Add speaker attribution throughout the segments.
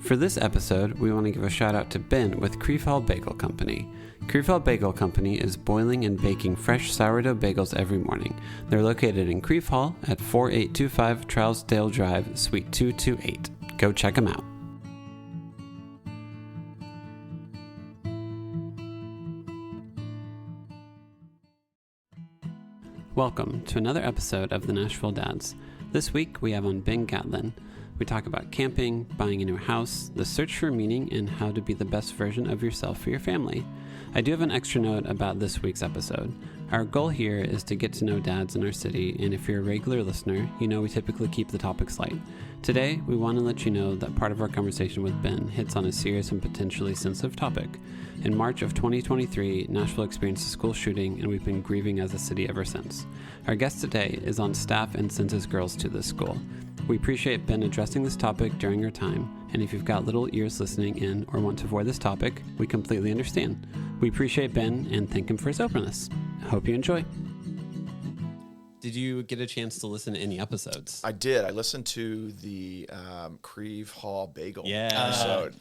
Speaker 1: For this episode, we want to give a shout out to Ben with Creefall Bagel Company. Creefall Bagel Company is boiling and baking fresh sourdough bagels every morning. They're located in Creefall at 4825 Trousdale Drive, Suite 228. Go check them out. Welcome to another episode of the Nashville Dads. This week we have on Ben Gatlin. We talk about camping, buying a new house, the search for meaning, and how to be the best version of yourself for your family. I do have an extra note about this week's episode. Our goal here is to get to know dads in our city, and if you're a regular listener, you know we typically keep the topics light. Today, we want to let you know that part of our conversation with Ben hits on a serious and potentially sensitive topic. In March of 2023, Nashville experienced a school shooting, and we've been grieving as a city ever since. Our guest today is on staff and sends his girls to this school. We appreciate Ben addressing this topic during our time, and if you've got little ears listening in or want to avoid this topic, we completely understand. We appreciate Ben and thank him for his openness. Hope you enjoy. Did you get a chance to listen to any episodes?
Speaker 2: I did. I listened to the Creeving Bagel episode,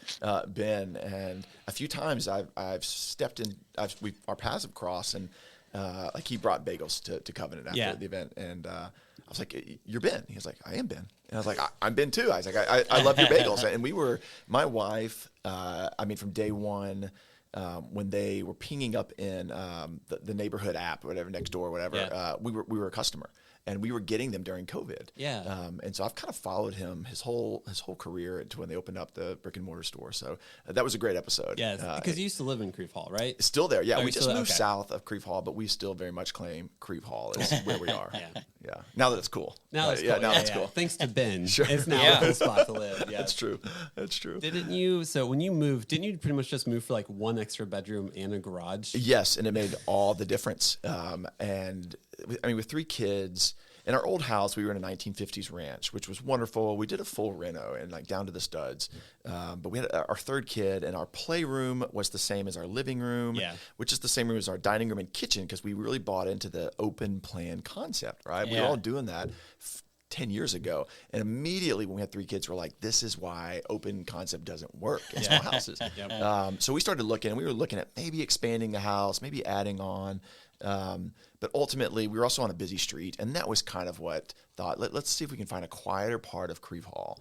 Speaker 2: Ben, and a few times I've stepped in. Our paths have crossed, and like he brought bagels to Covenant after the event, and I was like, "You're Ben." He was like, "I am Ben," and I was like, "I'm Ben too." I was like, "I love your bagels," and we were my wife. From day one. When they were pinging up in the neighborhood app, or whatever, next door, or whatever, we were a customer, and we were getting them during COVID. And so I've kind of followed him his whole career to when they opened up the brick and mortar store. So that was a great episode.
Speaker 1: Yeah, because you used to live in Creefall, right?
Speaker 2: Still there. Yeah, we just moved south of Creefall, but we still very much claim Creefall is where we are. Yeah. Now that it's cool.
Speaker 1: Now it's cool.
Speaker 2: Now it's cool.
Speaker 1: Thanks to Ben, it's now a cool spot to live. Yeah,
Speaker 2: That's true.
Speaker 1: Didn't you? So when you moved, didn't you pretty much just move for like one extra bedroom and a garage?
Speaker 2: Yes, and it made all the difference. With three kids. In our old house, we were in a 1950s ranch, which was wonderful. We did a full reno and like down to the studs. But we had our third kid, and our playroom was the same as our living room, which is the same room as our dining room and kitchen, because we really bought into the open plan concept, right? We were all doing that 10 years ago. And immediately when we had three kids, we're like, this is why open concept doesn't work in small houses. So we started looking, and we were looking at maybe expanding the house, maybe adding on. But ultimately, we were also on a busy street, and that was kind of what thought, let's see if we can find a quieter part of Creefall.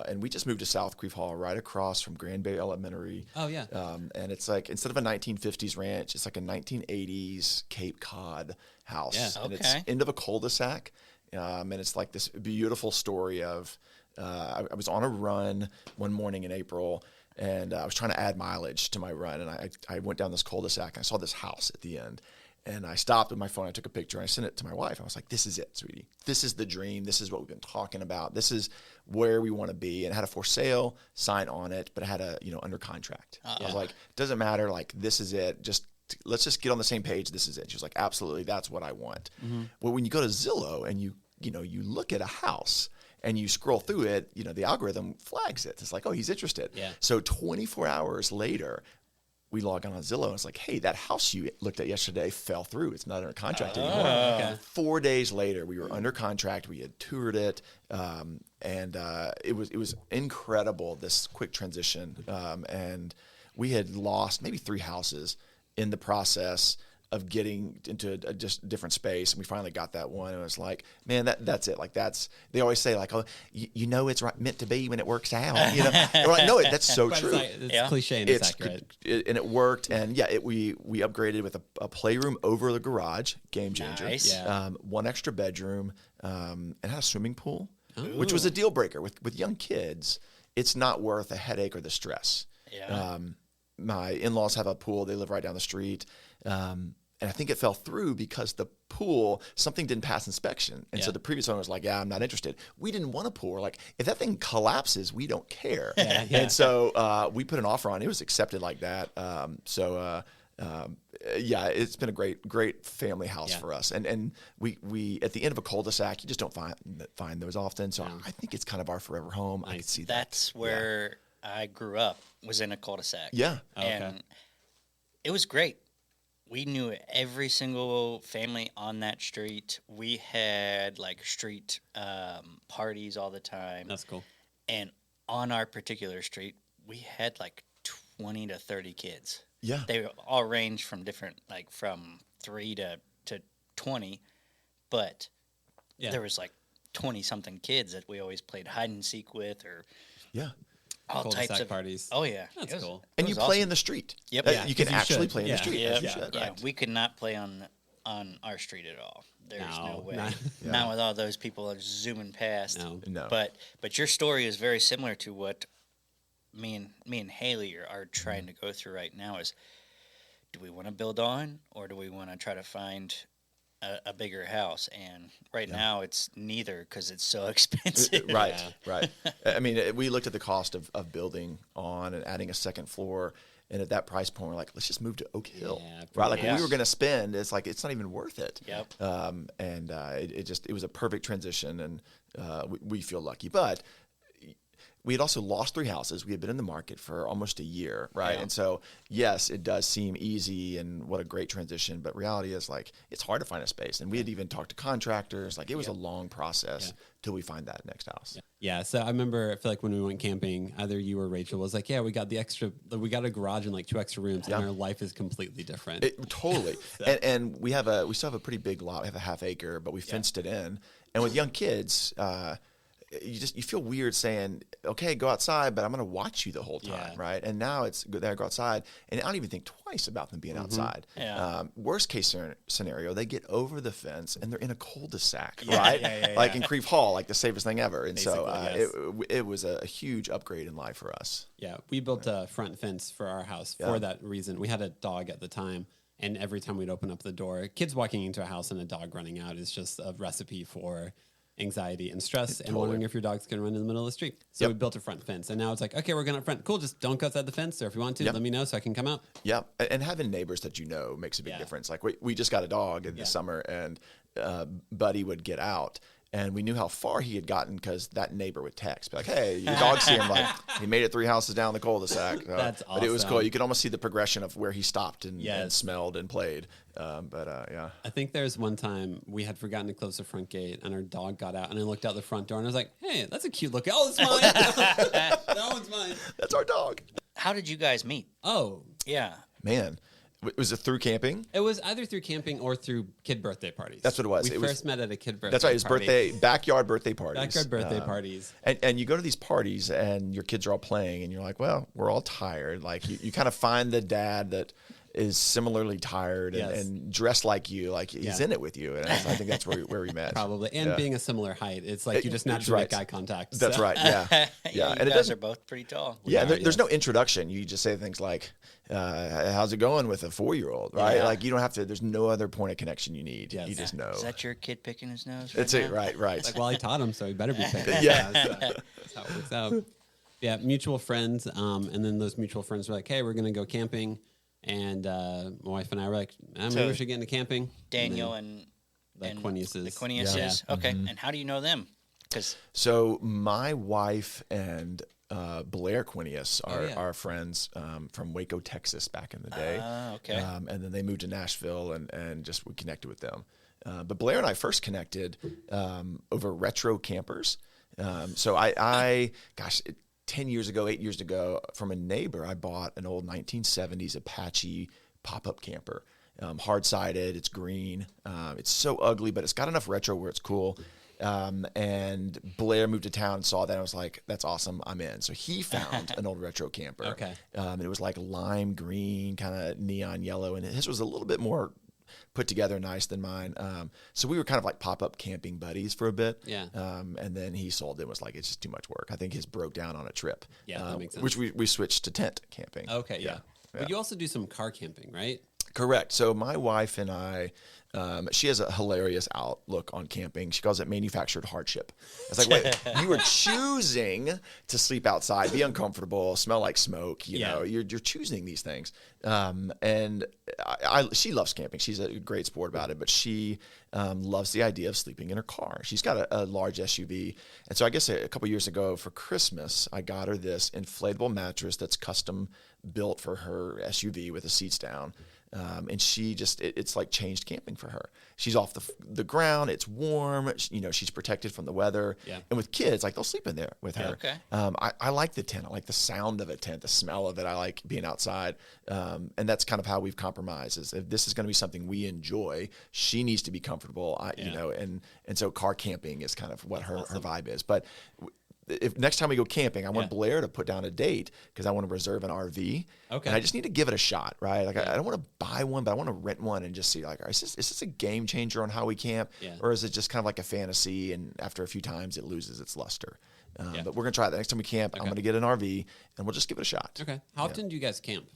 Speaker 2: And we just moved to South Creefall, right across from Grand Bay Elementary. And it's like, instead of a 1950s ranch, it's like a 1980s Cape Cod house. And it's end of a cul-de-sac. And it's like this beautiful story of, I was on a run one morning in April, and I was trying to add mileage to my run. And I went down this cul-de-sac, and I saw this house at the end. And I stopped with my phone, I took a picture, and I sent it to my wife. I was like, this is it, sweetie. This is the dream. This is what we've been talking about. This is where we want to be. And it had a for sale sign on it, but it had a, under contract. I was like, doesn't matter. Like, this is it. Let's just get on the same page. This is it. She was like, absolutely. That's what I want. Well, when you go to Zillow and you look at a house and you scroll through it, the algorithm flags it. It's like, oh, he's interested. So 24 hours later, we log on Zillow, and it's like, hey, that house you looked at yesterday fell through. It's not under contract anymore. 4 days later, we were under contract. We had toured it, and it was incredible, this quick transition. And we had lost maybe 3 houses in the process of getting into a just different space, and we finally got that one. And it was like, man, that's it. Like, they always say, like, oh, it's meant to be when it works out. And we're like, no, that's so true.
Speaker 1: It's cliche and it's accurate.
Speaker 2: And it worked. And we upgraded with a playroom over the garage, game changer.
Speaker 3: Nice.
Speaker 2: One extra bedroom, and had a swimming pool, which was a deal breaker with young kids. It's not worth the headache or the stress. My in-laws have a pool. They live right down the street. And I think it fell through because the pool, something didn't pass inspection. And so the previous owner was like, I'm not interested. We didn't want a pool. We're like, if that thing collapses, we don't care. And so we put an offer on. It was accepted like that. It's been a great family house for us. And we at the end of a cul-de-sac, you just don't find those often. So I think it's kind of our forever home. I could see that.
Speaker 3: That's where I grew up, was in a cul-de-sac. And it was great. We knew every single family on that street. We had like street parties all the time.
Speaker 1: That's cool.
Speaker 3: And on our particular street, we had like 20 to 30 kids.
Speaker 2: Yeah.
Speaker 3: They all range from different, like from 3 to 20, but there was like 20-something kids that we always played hide and seek with, or all types of
Speaker 1: parties.
Speaker 3: Oh, yeah.
Speaker 1: That's cool.
Speaker 2: And you play in the street.
Speaker 3: Yep.
Speaker 2: You can actually play in the street.
Speaker 3: Yeah. We could not play on our street at all. There's no way. Not with all those people zooming past.
Speaker 2: No.
Speaker 3: But your story is very similar to what me and Haley are trying to go through right now. Is, do we want to build on, or do we want to try to find a bigger house? And right now it's neither, because it's so expensive.
Speaker 2: Right. I mean, we looked at the cost of building on and adding a second floor. And at that price point, we're like, let's just move to Oak Hill, right? Like, what we were going to spend, it's like, it's not even worth it.
Speaker 3: Yep.
Speaker 2: It was a perfect transition, and we feel lucky. But we had also lost 3 houses. We had been in the market for almost a year, right?
Speaker 3: Yeah.
Speaker 2: And so, yes, it does seem easy and what a great transition, but reality is, like, it's hard to find a space. And we had even talked to contractors. Like, it was a long process till we find that next house.
Speaker 1: Yeah, so I feel like when we went camping, either you or Rachel was like, we got a garage and like 2 extra rooms, and our life is completely different.
Speaker 2: Totally. And we still have a pretty big lot. We have a half acre, but we fenced it in. And with young kids, you feel weird saying, okay, go outside, but I'm going to watch you the whole time, right? And now it's go outside, and I don't even think twice about them being outside.
Speaker 3: Yeah.
Speaker 2: Worst case scenario, they get over the fence and they're in a cul-de-sac, right? Like in Creve Hall, like the safest thing ever. And basically, it was a huge upgrade in life for us.
Speaker 1: Yeah, we built a front fence for our house for that reason. We had a dog at the time, and every time we'd open up the door, kids walking into a house and a dog running out is just a recipe for anxiety and stress, and wondering if your dog's going to run in the middle of the street. So we built a front fence, and now it's like, okay, we're going up front. Cool, just don't go outside the fence, or if you want to, let me know so I can come out.
Speaker 2: Yeah, and having neighbors that makes a big difference. Like, we just got a dog in the summer, and Buddy would get out, and we knew how far he had gotten because that neighbor would text, be like, hey, your dog's here. I'm like, he made it 3 houses down the cul-de-sac.
Speaker 1: That's awesome.
Speaker 2: But it was cool. You could almost see the progression of where he stopped and smelled and played. I
Speaker 1: think there's one time we had forgotten to close the front gate, and our dog got out, and I looked out the front door, and I was like, hey, that's a cute looking. Oh, it's mine. That one's mine.
Speaker 2: That's our dog.
Speaker 3: How did you guys meet?
Speaker 1: Oh.
Speaker 3: Yeah.
Speaker 2: Man. Was it through camping?
Speaker 1: It was either through camping or through kid birthday parties.
Speaker 2: That's what it was.
Speaker 1: We first met at a kid birthday party.
Speaker 2: That's right. It was backyard birthday parties.
Speaker 1: Backyard birthday parties.
Speaker 2: And you go to these parties and your kids are all playing and you're like, well, we're all tired. Like you kind of find the dad that is similarly tired and dressed like you, like he's in it with you. And I think that's where we met.
Speaker 1: Probably. And being a similar height, it's like you just naturally make eye contact.
Speaker 2: That's right. Yeah.
Speaker 3: Yeah. And you guys are both pretty tall.
Speaker 2: Yeah. There's no introduction. You just say things like, how's it going with a 4-year-old, right? Like you don't have to, there's no other point of connection you need. Yes. You just know.
Speaker 3: Is that your kid picking his nose?
Speaker 2: That's it. Right.
Speaker 1: Like, well, he taught him, so he better be picking. That's how it works out. Yeah. Mutual friends. And then those mutual friends were like, hey, we're going to go camping. And my wife and I were like, maybe we should get into camping.
Speaker 3: Daniel and
Speaker 1: the Quiniuses.
Speaker 3: The Quiniuses. Yeah. Okay. Mm-hmm. And how do you know them?
Speaker 2: So my wife and Blair Quinius are friends from Waco, Texas back in the day.
Speaker 3: Okay.
Speaker 2: And then they moved to Nashville and just we connected with them. But Blair and I first connected over retro campers. So I 10 years ago, 8 years ago, from a neighbor, I bought an old 1970s Apache pop-up camper. Hard-sided, it's green. It's so ugly, but it's got enough retro where it's cool. And Blair moved to town and saw that. And I was like, that's awesome. I'm in. So he found an old retro camper.
Speaker 1: Okay.
Speaker 2: It was like lime green, kind of neon yellow. And his was a little bit more put together nice than mine. So we were kind of like pop-up camping buddies for a bit.
Speaker 1: Yeah.
Speaker 2: And then he sold it and was like, it's just too much work. I think his broke down on a trip.
Speaker 1: Yeah, that makes sense.
Speaker 2: Which we switched to tent camping.
Speaker 1: Okay, yeah. But you also do some car camping, right?
Speaker 2: Correct. So my wife and I, she has a hilarious outlook on camping. She calls it manufactured hardship. It's like, wait, you are choosing to sleep outside, be uncomfortable, smell like smoke. You know, you're choosing these things. And she loves camping. She's a great sport about it, but she loves the idea of sleeping in her car. She's got a large SUV. And so I guess a couple years ago for Christmas, I got her this inflatable mattress that's custom built for her SUV with the seats down. And she just, it's like changed camping for her. She's off the ground. It's warm. She's protected from the weather.
Speaker 1: Yeah.
Speaker 2: And with kids, like they'll sleep in there with her.
Speaker 3: Okay.
Speaker 2: I like the tent. I like the sound of a tent, the smell of it. I like being outside. And that's kind of how we've compromised is if this is going to be something we enjoy, she needs to be comfortable, and so car camping is kind of what her vibe is. But if next time we go camping, I want Blair to put down a date because I want to reserve an RV. Okay. And I just need to give it a shot, right? Like I don't want to buy one, but I want to rent one and just see like, is this a game changer on how we camp? Yeah. Or is it just kind of like a fantasy and after a few times it loses its luster? But we're going to try that. Next time we camp, I'm going to get an RV and we'll just give it a shot.
Speaker 1: Okay. How often do you guys camp?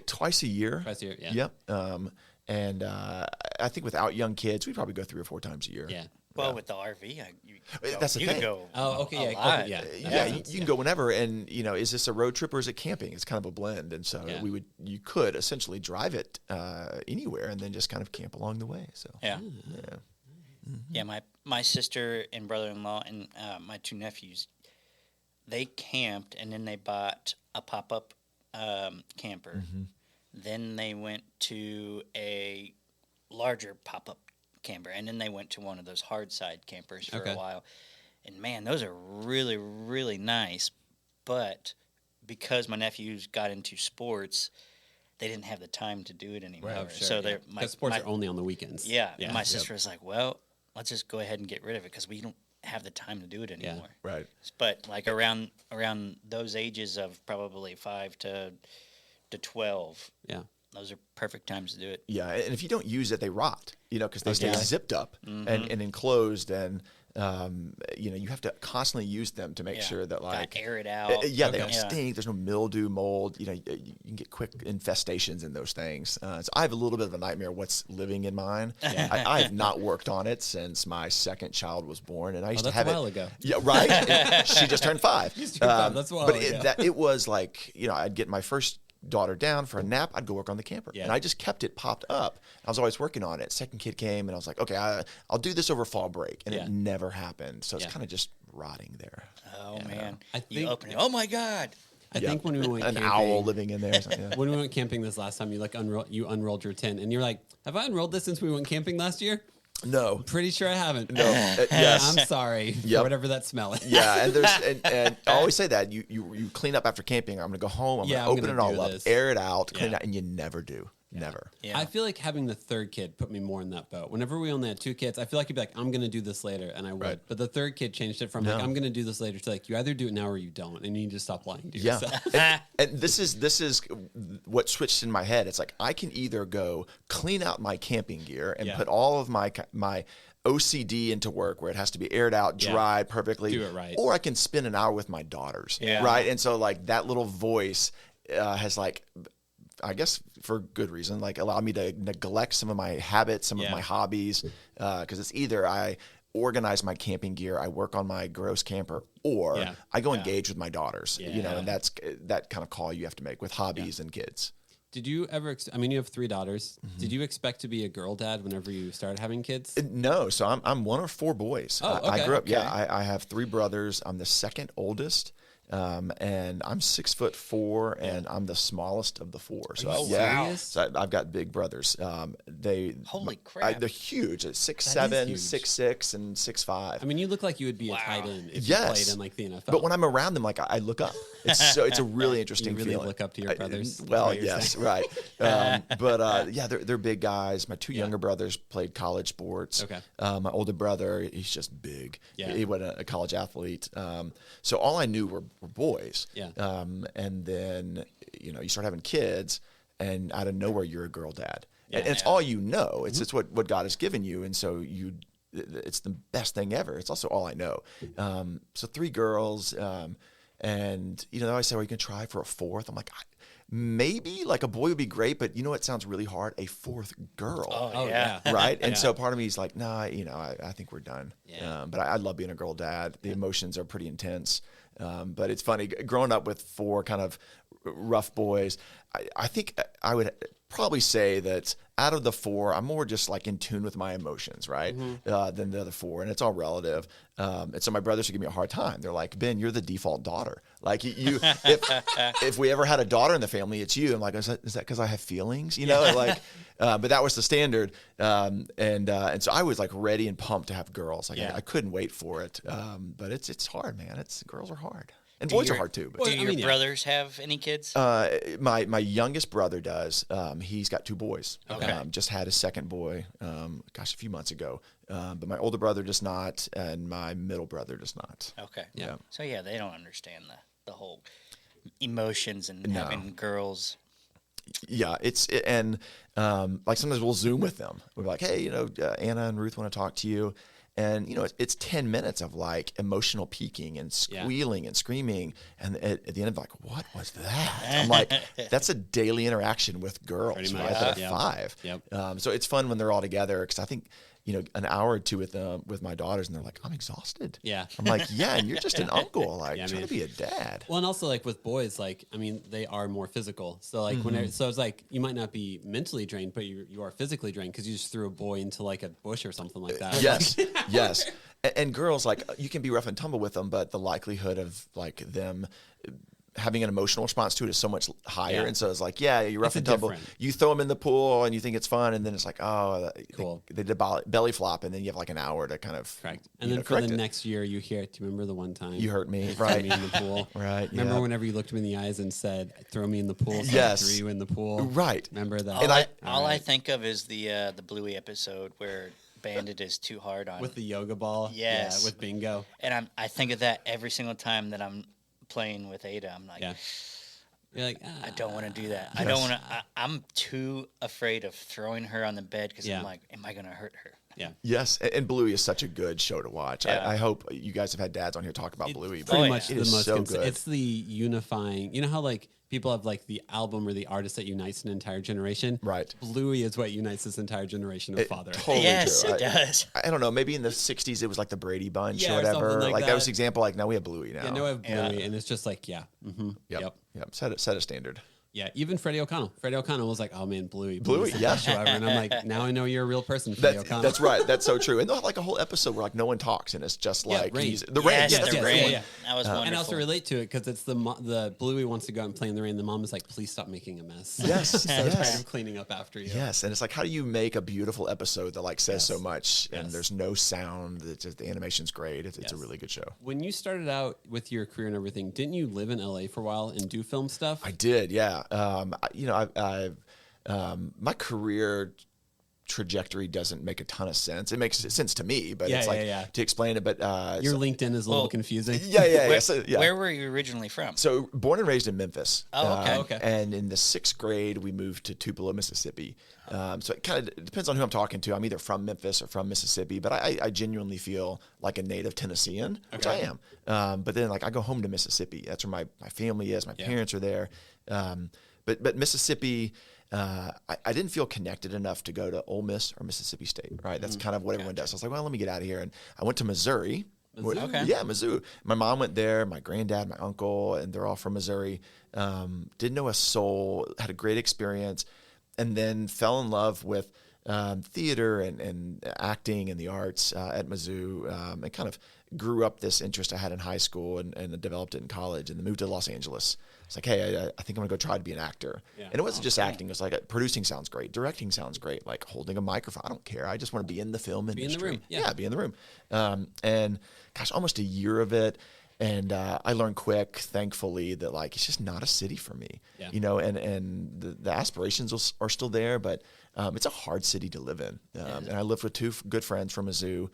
Speaker 2: Twice a year.
Speaker 1: Twice a year, yeah.
Speaker 2: Yep. And I think without young kids, we probably go 3 or 4 times a year.
Speaker 3: Yeah. Well, with the RV,
Speaker 2: that's the
Speaker 3: you
Speaker 2: thing.
Speaker 3: Can go.
Speaker 1: Oh, okay,
Speaker 2: you can go whenever. And is this a road trip or is it camping? It's kind of a blend. And so you could essentially drive it anywhere and then just kind of camp along the way. So
Speaker 3: My sister and brother-in-law and my 2 nephews, they camped and then they bought a pop-up camper. Mm-hmm. Then they went to a larger pop-up camper, and then they went to one of those hard side campers for a while. And man, those are really, really nice. But because my nephews got into sports, they didn't have the time to do it anymore.
Speaker 1: Right, sure,
Speaker 3: so
Speaker 1: because sports are only on the weekends.
Speaker 3: Yeah. My sister was like, well, let's just go ahead and get rid of it because we don't have the time to do it anymore.
Speaker 2: Yeah. Right.
Speaker 3: But like around those ages of probably 5 to 12.
Speaker 1: Yeah.
Speaker 3: Those are perfect times to do it.
Speaker 2: Yeah, and if you don't use it, they rot, because they stay zipped up and enclosed, and you have to constantly use them to make sure that like
Speaker 3: air it out.
Speaker 2: They don't stink. There's no mildew, mold. You can get quick infestations in those things. So I have a little bit of a nightmare what's living in mine. I have not worked on it since my second child was born, and I used to have
Speaker 1: a while ago.
Speaker 2: Yeah, right. She just turned 5.
Speaker 1: That's a while ago.
Speaker 2: But it was like I'd get my first daughter down for a nap, I'd go work on the camper. And I just kept it popped up. I was always working on it. Second kid came and I was like, okay, I'll do this over fall break. And it never happened. So it's kind of just rotting there.
Speaker 3: Oh, man. You open it. Oh, my God.
Speaker 1: I think when we went
Speaker 2: an
Speaker 1: camping,
Speaker 2: owl living in there.
Speaker 1: When we went camping this last time, you unrolled your tent and you're like, have I unrolled this since we went camping last year?
Speaker 2: No.
Speaker 1: I'm pretty sure I haven't.
Speaker 2: No. Yes.
Speaker 1: I'm sorry for whatever that smell is.
Speaker 2: Yeah, and I always say that you clean up after camping. I'm going to go home. I'm going to open it all up, air it out, clean it out, and you never do. Never.
Speaker 1: Yeah. I feel like having the third kid put me more in that boat. Whenever we only had 2 kids, I feel like you'd be like, I'm going to do this later, and I would. Right. But the third kid changed it from like, I'm going to do this later to like, you either do it now or you don't, and you need to stop lying to yourself.
Speaker 2: and this is what switched in my head. It's like I can either go clean out my camping gear and put all of my OCD into work where it has to be aired out, dried perfectly.
Speaker 1: Do it right.
Speaker 2: Or I can spend an hour with my daughters. Yeah. Right. And so like that little voice has like, I guess for good reason, like allowed me to neglect some of my habits, some of my hobbies, because it's either I organize my camping gear, I work on my gross camper, or I go engage with my daughters, and that's that kind of call you have to make with hobbies and kids.
Speaker 1: Did you ever, you have 3 daughters. Mm-hmm. Did you expect to be a girl dad whenever you started having kids?
Speaker 2: No. So I'm one of 4 boys.
Speaker 1: Oh, okay.
Speaker 2: I grew up, I have 3 brothers. I'm the second oldest. And I'm 6'4", and I'm the smallest of the 4. So so I've got big brothers.
Speaker 3: Holy crap!
Speaker 2: They're huge. 6'7", 6'6", and 6'5".
Speaker 1: I mean, you look like you would be a tight end if you played in like the NFL.
Speaker 2: But when I'm around them, like I look up. It's a really interesting
Speaker 1: feeling. You really
Speaker 2: feeling.
Speaker 1: Look up to your brothers.
Speaker 2: Well, yes, right. They're big guys. My 2 younger brothers played college sports. Okay. My older brother, he's just big. Yeah. He was a college athlete. So all I knew were boys. Yeah. And then, you start having kids and out of nowhere you're a girl dad. Yeah. And it's all you know. It's just what God has given you. And so it's the best thing ever. It's also all I know. So 3 girls, and they always say, well, you can try for a 4th. I'm like, maybe like a boy would be great, but it sounds really hard, a 4th girl.
Speaker 3: Oh yeah.
Speaker 2: Right. And so part of me is like, nah, I think we're done. Yeah. But I love being a girl dad. The emotions are pretty intense. But it's funny growing up with 4 kind of rough boys. I think I would probably say that out of the 4, I'm more just like in tune with my emotions, right? Than the other 4, and it's all relative. And so my brothers would give me a hard time. They're like, Ben, you're the default daughter. Like you, if we ever had a daughter in the family, it's you. I'm like, is that because I have feelings? You know, like, but that was the standard. And so I was like ready and pumped to have girls. Like I couldn't wait for it. But it's hard, man. Girls are hard. And boys are hard too. But.
Speaker 3: Do your brothers have any kids?
Speaker 2: My youngest brother does. He's got 2 boys.
Speaker 3: Okay.
Speaker 2: Just had his second boy, a few months ago. But my older brother does not, and my middle brother does not.
Speaker 3: Okay.
Speaker 2: Yeah.
Speaker 3: So they don't understand the whole emotions and having girls.
Speaker 2: Yeah, and like sometimes we'll Zoom with them. We're like, hey, Anna and Ruth want to talk to you. And, it's 10 minutes of like emotional peaking and squealing and screaming. And at the end of like, what was that? I'm like, that's a daily interaction with girls, right? That are 5.
Speaker 1: Yep.
Speaker 2: So it's fun when they're all together because I think, an hour or 2 with my daughters and they're like, I'm exhausted.
Speaker 1: Yeah.
Speaker 2: I'm like, yeah, and you're just an uncle, like
Speaker 1: Yeah,
Speaker 2: trying to be a dad.
Speaker 1: Well, and also like with boys, like, I mean, they are more physical. So like so it's like, you might not be mentally drained, but you are physically drained because you just threw a boy into like a bush or something like that.
Speaker 2: Yes. Yes. And girls, like you can be rough and tumble with them, but the likelihood of like them having an emotional response to it is so much higher. And so it's like, you're rough and tumble. You throw them in the pool and you think it's fun. And then it's like,
Speaker 1: cool.
Speaker 2: They did belly flop. And then you have like an hour to kind of
Speaker 1: correct. And then for the next year you hear, do you remember the one time
Speaker 2: you hurt me?
Speaker 1: you
Speaker 2: Right.
Speaker 1: threw me in the pool?
Speaker 2: Right.
Speaker 1: Remember whenever you looked me in the eyes and said, throw me in the pool. So
Speaker 2: Yes.
Speaker 1: I threw you in the pool.
Speaker 2: Right.
Speaker 1: Remember that?
Speaker 3: And all I think of is the Bluey episode where Bandit is too hard on
Speaker 1: with the yoga ball.
Speaker 3: Yes.
Speaker 1: Yeah, with bingo.
Speaker 3: And I think of that every single time that I'm playing with Ada. I'm like,
Speaker 1: you're like,
Speaker 3: I don't want to do that.
Speaker 2: Yes.
Speaker 3: I don't want to. I'm too afraid of throwing her on the bed because I'm like, am I going to hurt her?
Speaker 1: Yeah.
Speaker 2: Yes, and Bluey is such a good show to watch.
Speaker 3: Yeah.
Speaker 2: I hope you guys have had dads on here talk about Bluey.
Speaker 1: Pretty much
Speaker 2: it
Speaker 1: the
Speaker 2: is
Speaker 1: most.
Speaker 2: so good.
Speaker 1: It's the unifying. You know how like people have like the album or the artist that unites an entire generation.
Speaker 2: Right.
Speaker 1: Bluey is what unites this entire generation of father.
Speaker 2: Totally
Speaker 3: Yes,
Speaker 2: true.
Speaker 3: it does.
Speaker 2: I don't know. Maybe in the '60s it was like the Brady Bunch
Speaker 1: Yeah,
Speaker 2: or
Speaker 1: or something
Speaker 2: whatever.
Speaker 1: like
Speaker 2: That
Speaker 1: that.
Speaker 2: was the example. Like now we have Bluey now.
Speaker 1: Yeah, no, I have Bluey, and it's just like,
Speaker 2: Yep.
Speaker 1: Yep.
Speaker 2: Set a standard.
Speaker 1: Yeah, even Freddie O'Connell. Freddie O'Connell was like, "Oh man, Bluey,
Speaker 2: Bluey,
Speaker 1: the
Speaker 2: yeah.
Speaker 1: best show ever." And I'm like, "Now I know you're a real person, Freddie O'Connell."
Speaker 2: That's right. That's so true. And they'll have like a whole episode where like no one talks and it's just like
Speaker 1: rain.
Speaker 2: the rain.
Speaker 3: Yes,
Speaker 2: Yeah, that's
Speaker 3: the
Speaker 2: a
Speaker 3: rain.
Speaker 2: great one.
Speaker 1: Yeah.
Speaker 3: That was wonderful.
Speaker 1: And I also relate to it because it's the Bluey wants to go out and play in the rain. The mom is like, "Please stop making a mess."
Speaker 2: Yes,
Speaker 1: so tired
Speaker 2: yes.
Speaker 1: of cleaning up after you.
Speaker 2: Yes, and it's like, how do you make a beautiful episode that like says so much and
Speaker 1: Yes.
Speaker 2: there's no sound? It's just, the animation's great. It's a really good show.
Speaker 1: When you started out with your career and everything, didn't you live in LA for a while and do film stuff?
Speaker 2: I did, yeah. My career trajectory doesn't make a ton of sense. It makes sense to me, but it's like to explain it. But
Speaker 1: your LinkedIn is a little confusing.
Speaker 3: Where were you originally from?
Speaker 2: So born and raised in Memphis.
Speaker 3: Oh, okay.
Speaker 2: And in the 6th grade, we moved to Tupelo, Mississippi. So it kind of depends on who I'm talking to. I'm either from Memphis or from Mississippi, but I genuinely feel like a native Tennessean, which I am. But then like I go home to Mississippi. That's where my family is. My parents are there. But Mississippi, I didn't feel connected enough to go to Ole Miss or Mississippi State, right? That's kind of what everyone does. So I was like, well, let me get out of here. And I went to Missouri.
Speaker 3: Okay.
Speaker 2: Yeah, Mizzou. My mom went there, my granddad, my uncle, and they're all from Missouri. Didn't know a soul, had a great experience, and then fell in love with theater and acting and the arts at Mizzou, and kind of grew up this interest I had in high school and developed it in college, and then moved to Los Angeles. It's like, hey, I think I'm gonna go try to be an actor. And it wasn't just acting. It was like producing sounds great, directing sounds great, like holding a microphone. I don't care. I just want to be in the film industry.
Speaker 1: Be in the room.
Speaker 2: Yeah, be in the room. And gosh, almost a year of it. And I learned quick, thankfully, that like it's just not a city for me. And the aspirations are still there, but it's a hard city to live in. And I lived with 2 good friends from Mizzou.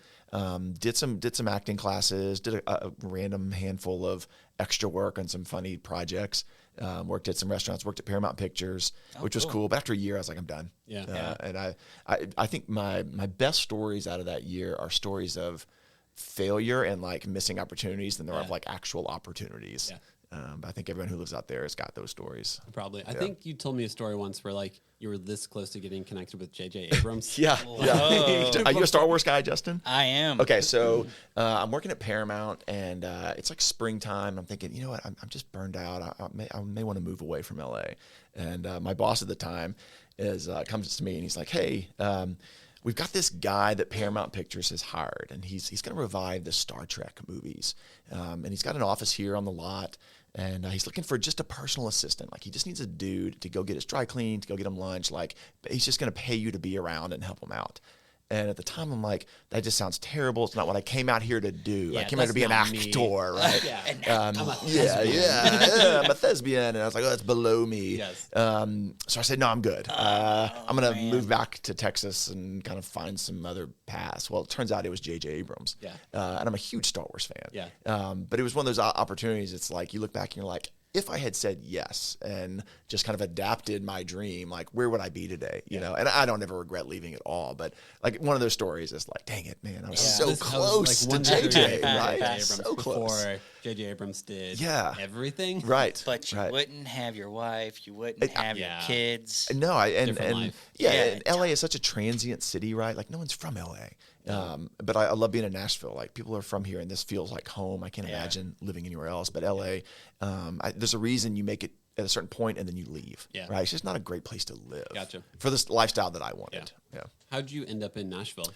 Speaker 2: Did some acting classes, did a random handful of extra work on some funny projects. Worked at some restaurants, worked at Paramount Pictures, which was cool. But after a year, I was like, I'm done. And I think my best stories out of that year are stories of failure and like missing opportunities than there are of like actual opportunities. But I think everyone who lives out there has got those stories.
Speaker 1: Probably. I think you told me a story once where like you were this close to getting connected with J.J. Abrams.
Speaker 2: Yeah.
Speaker 3: Whoa.
Speaker 2: Are you a Star Wars guy, Justin?
Speaker 3: I am.
Speaker 2: Okay, so I'm working at Paramount, and it's like springtime. I'm thinking, you know what? I'm just burned out. I may want to move away from LA. And my boss at the time comes to me, and he's like, hey, we've got this guy that Paramount Pictures has hired, and he's going to revive the Star Trek movies. And he's got an office here on the lot, and he's looking for just a personal assistant. Like, he just needs a dude to go get his dry clean, to go get him lunch. Like, he's just going to pay you to be around and help him out. And at the time, I'm like, that just sounds terrible. It's not what I came out here to do.
Speaker 1: Yeah,
Speaker 2: I came out to be an actor, right?
Speaker 1: I'm a
Speaker 2: I'm a thespian. And I was like, oh, that's below me.
Speaker 1: Yes.
Speaker 2: So I said, no, I'm good. I'm going to move back to Texas and kind of find some other paths. Well, it turns out it was J.J. Abrams.
Speaker 1: Yeah.
Speaker 2: And I'm a huge Star Wars fan.
Speaker 1: Yeah.
Speaker 2: But it was one of those opportunities. It's like, you look back and you're like, if I had said yes and just kind of adapted my dream, like, where would I be today? You know, and I don't ever regret leaving at all. But like, one of those stories is like, dang it, man, I was so close to JJ, right? So close.
Speaker 1: Before J.J. Abrams did everything.
Speaker 2: Right.
Speaker 3: But you wouldn't have your wife, you wouldn't have your kids.
Speaker 2: No, and
Speaker 1: life.
Speaker 2: And LA is such a transient city, right? Like, no one's from LA. But I love being in Nashville. Like, people are from here, and this feels like home. I can't imagine living anywhere else. But LA, there's a reason you make it at a certain point and then you leave.
Speaker 1: Yeah.
Speaker 2: Right. It's just not a great place to live.
Speaker 1: Gotcha.
Speaker 2: For this lifestyle that I wanted. Yeah.
Speaker 1: How'd you end up in Nashville?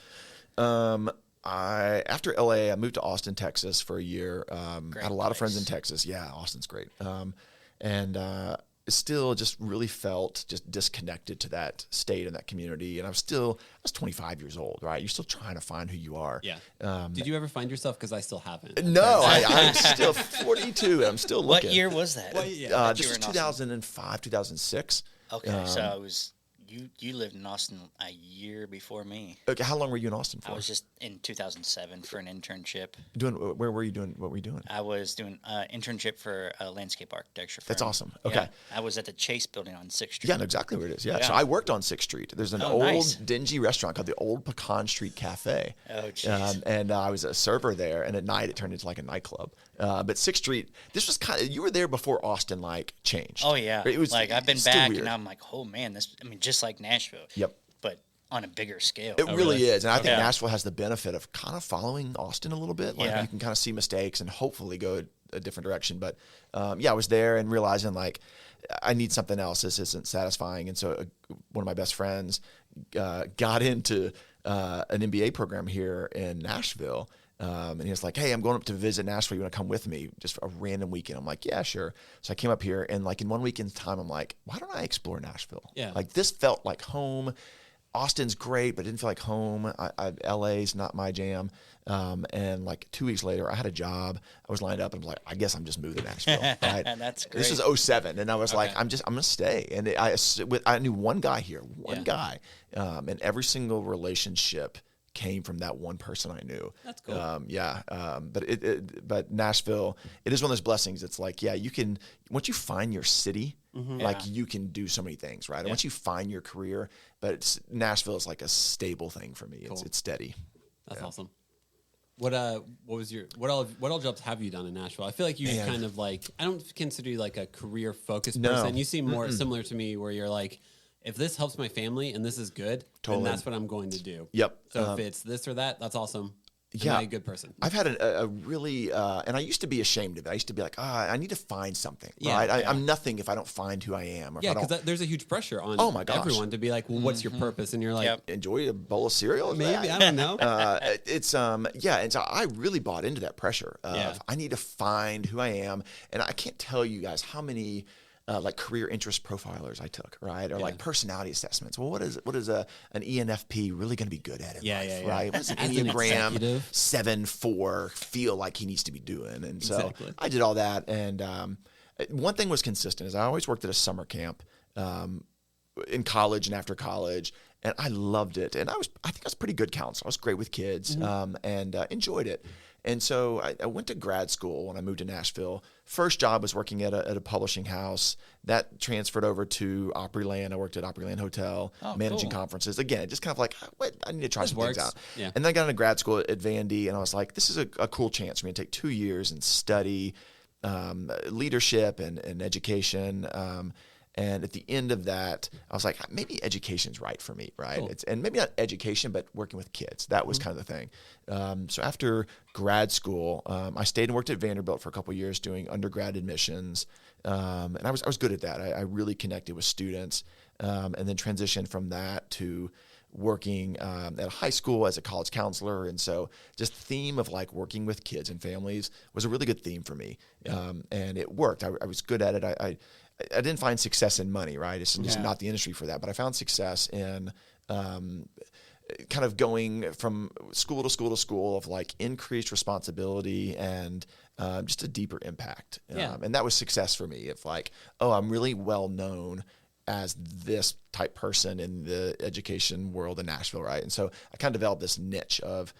Speaker 2: After LA, I moved to Austin, Texas for a year. Had a lot of friends in Texas. Yeah, Austin's great. And still just really felt just disconnected to that state and that community. And I was 25 years old, right? You're still trying to find who you are.
Speaker 1: Yeah. Did you ever find yourself? Because I still haven't.
Speaker 2: No, I'm still 42. I'm still looking.
Speaker 3: What year was that?
Speaker 2: This was 2005, 2006.
Speaker 3: Okay, so I was... You lived in Austin a year before me.
Speaker 2: Okay, how long were you in Austin for?
Speaker 3: I was just in 2007 for an internship.
Speaker 2: Where were you doing? What were you doing?
Speaker 3: I was doing an internship for a landscape architecture firm.
Speaker 2: That's awesome. Okay.
Speaker 3: Yeah, I was at the Chase building on 6th Street.
Speaker 2: Yeah, I know exactly where it is. Yeah. So I worked on 6th Street. There's an old dingy restaurant called the Old Pecan Street Cafe.
Speaker 3: Oh, jeez.
Speaker 2: And I was a server there, and at night it turned into like a nightclub. But 6th Street, this was you were there before Austin like changed.
Speaker 3: Oh yeah.
Speaker 2: It was
Speaker 3: like, I've been back and I'm like, oh man, just like Nashville.
Speaker 2: Yep.
Speaker 3: But on a bigger scale.
Speaker 2: It really is. And I think Nashville has the benefit of kind of following Austin a little bit. Like, you can kind of see mistakes and hopefully go a different direction. But I was there and realizing like, I need something else. This isn't satisfying. And so one of my best friends got into an MBA program here in Nashville. And he was like, hey, I'm going up to visit Nashville. You want to come with me just for a random weekend? I'm like, yeah, sure. So I came up here, and like in one weekend's time, I'm like, why don't I explore Nashville?
Speaker 1: Yeah.
Speaker 2: Like, this felt like home. Austin's great, but it didn't feel like home. LA's not my jam. And like 2 weeks later, I had a job. I was lined up, and I'm like, I guess I'm just moving to Nashville. Right?
Speaker 3: That's great.
Speaker 2: This is 2007, and I was like, I'm going to stay. And I knew one guy here, one guy, and every single relationship came from that one person I knew.
Speaker 1: That's cool.
Speaker 2: But Nashville, it is one of those blessings. It's like, you can, once you find your city, like, you can do so many things, right? And once you find your career, but Nashville is like a stable thing for me. Cool. It's steady.
Speaker 1: That's awesome. What all jobs have you done in Nashville? I feel like you kind of like, I don't consider you like a career focused person. You seem more similar to me, where you're like, if this helps my family and this is good, then that's what I'm going to do.
Speaker 2: Yep.
Speaker 1: So if it's this or that, that's awesome. Am I a good person?
Speaker 2: I've had a really, and I used to be ashamed of it. I used to be like, I need to find something. Right? I'm nothing if I don't find who I am. Or
Speaker 1: because there's a huge pressure on everyone to be like, well, what's your purpose? And you're like,
Speaker 2: enjoy a bowl of cereal?
Speaker 1: Maybe, I don't know.
Speaker 2: And so I really bought into that pressure of I need to find who I am. And I can't tell you guys how many like career interest profilers I took, right? Or like personality assessments. Well, what is an ENFP really going to be an life, right? What does an Enneagram 7-4 feel like he needs to be doing? And so I did all that. And one thing was consistent is I always worked at a summer camp in college and after college, and I loved it. And I think I was pretty good counselor. I was great with kids and enjoyed it. And so I went to grad school when I moved to Nashville. First job was working at a publishing house. That transferred over to Opryland. I worked at Opryland Hotel, managing conferences. Again, it just kind of like, I need to try some things out. Yeah. And then I got into grad school at Vandy, and I was like, this is a cool chance for me to take 2 years and study leadership and education. And at the end of that, I was like, maybe education's right for me, right?
Speaker 1: Cool.
Speaker 2: And maybe not education, but working with kids. That was kind of the thing. So after grad school, I stayed and worked at Vanderbilt for a couple of years doing undergrad admissions. And I was good at that. I really connected with students, and then transitioned from that to working at a high school as a college counselor. And so just the theme of like working with kids and families was a really good theme for me. And it worked. I was good at it. I didn't find success in money, right? It's just not the industry for that. But I found success in kind of going from school to school to school of like increased responsibility and just a deeper impact. And that was success for me. If like, oh, I'm really well known as this type person in the education world in Nashville, right? And so I kind of developed this niche of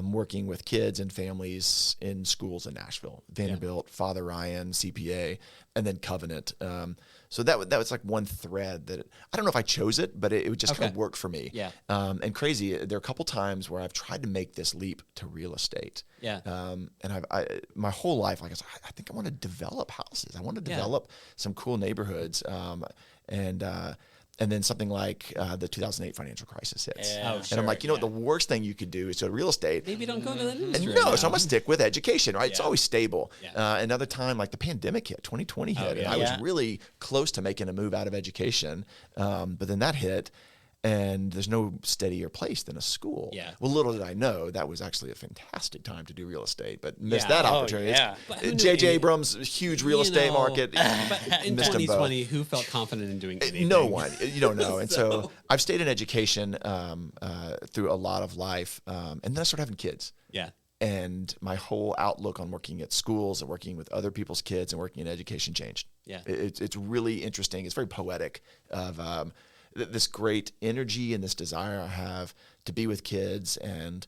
Speaker 2: working with kids and families in schools in Nashville, Vanderbilt, Father Ryan, CPA, and then Covenant. So that was like one thread that I don't know if I chose it, but it just kind of worked for me.
Speaker 1: Yeah.
Speaker 2: And crazy, there are a couple times where I've tried to make this leap to real estate.
Speaker 1: Yeah.
Speaker 2: And my whole life, like I think I want to develop houses. I want to develop some cool neighborhoods. And then something like the 2008 financial crisis hits.
Speaker 3: Yeah.
Speaker 1: Oh,
Speaker 2: And I'm like, what the worst thing you could do is go to real estate.
Speaker 1: Maybe don't go to that industry.
Speaker 2: No,
Speaker 1: right
Speaker 2: so I'm
Speaker 1: now.
Speaker 2: going to stick with education, right? It's always stable.
Speaker 1: Yeah.
Speaker 2: Another time, like the pandemic hit, 2020 hit, and
Speaker 1: yeah.
Speaker 2: I was really close to making a move out of education. But then that hit, and there's no steadier place than a school.
Speaker 1: Yeah.
Speaker 2: Well, little did I know that was actually a fantastic time to do real estate, but missed
Speaker 1: Yeah.
Speaker 2: that
Speaker 3: Oh,
Speaker 2: opportunity.
Speaker 3: yeah.
Speaker 1: But who knew
Speaker 2: J.J.
Speaker 1: any-
Speaker 2: Abrams, huge real estate market.
Speaker 1: But in
Speaker 2: missed them both.
Speaker 1: 2020, who felt confident in doing anything?
Speaker 2: No one. You don't know. And so
Speaker 1: So-
Speaker 2: I've stayed in education through a lot of life, and then I started having kids.
Speaker 1: Yeah.
Speaker 2: And my whole outlook on working at schools and working with other people's kids and working in education changed.
Speaker 1: Yeah.
Speaker 2: It's really interesting. It's very poetic of this great energy and this desire I have to be with kids and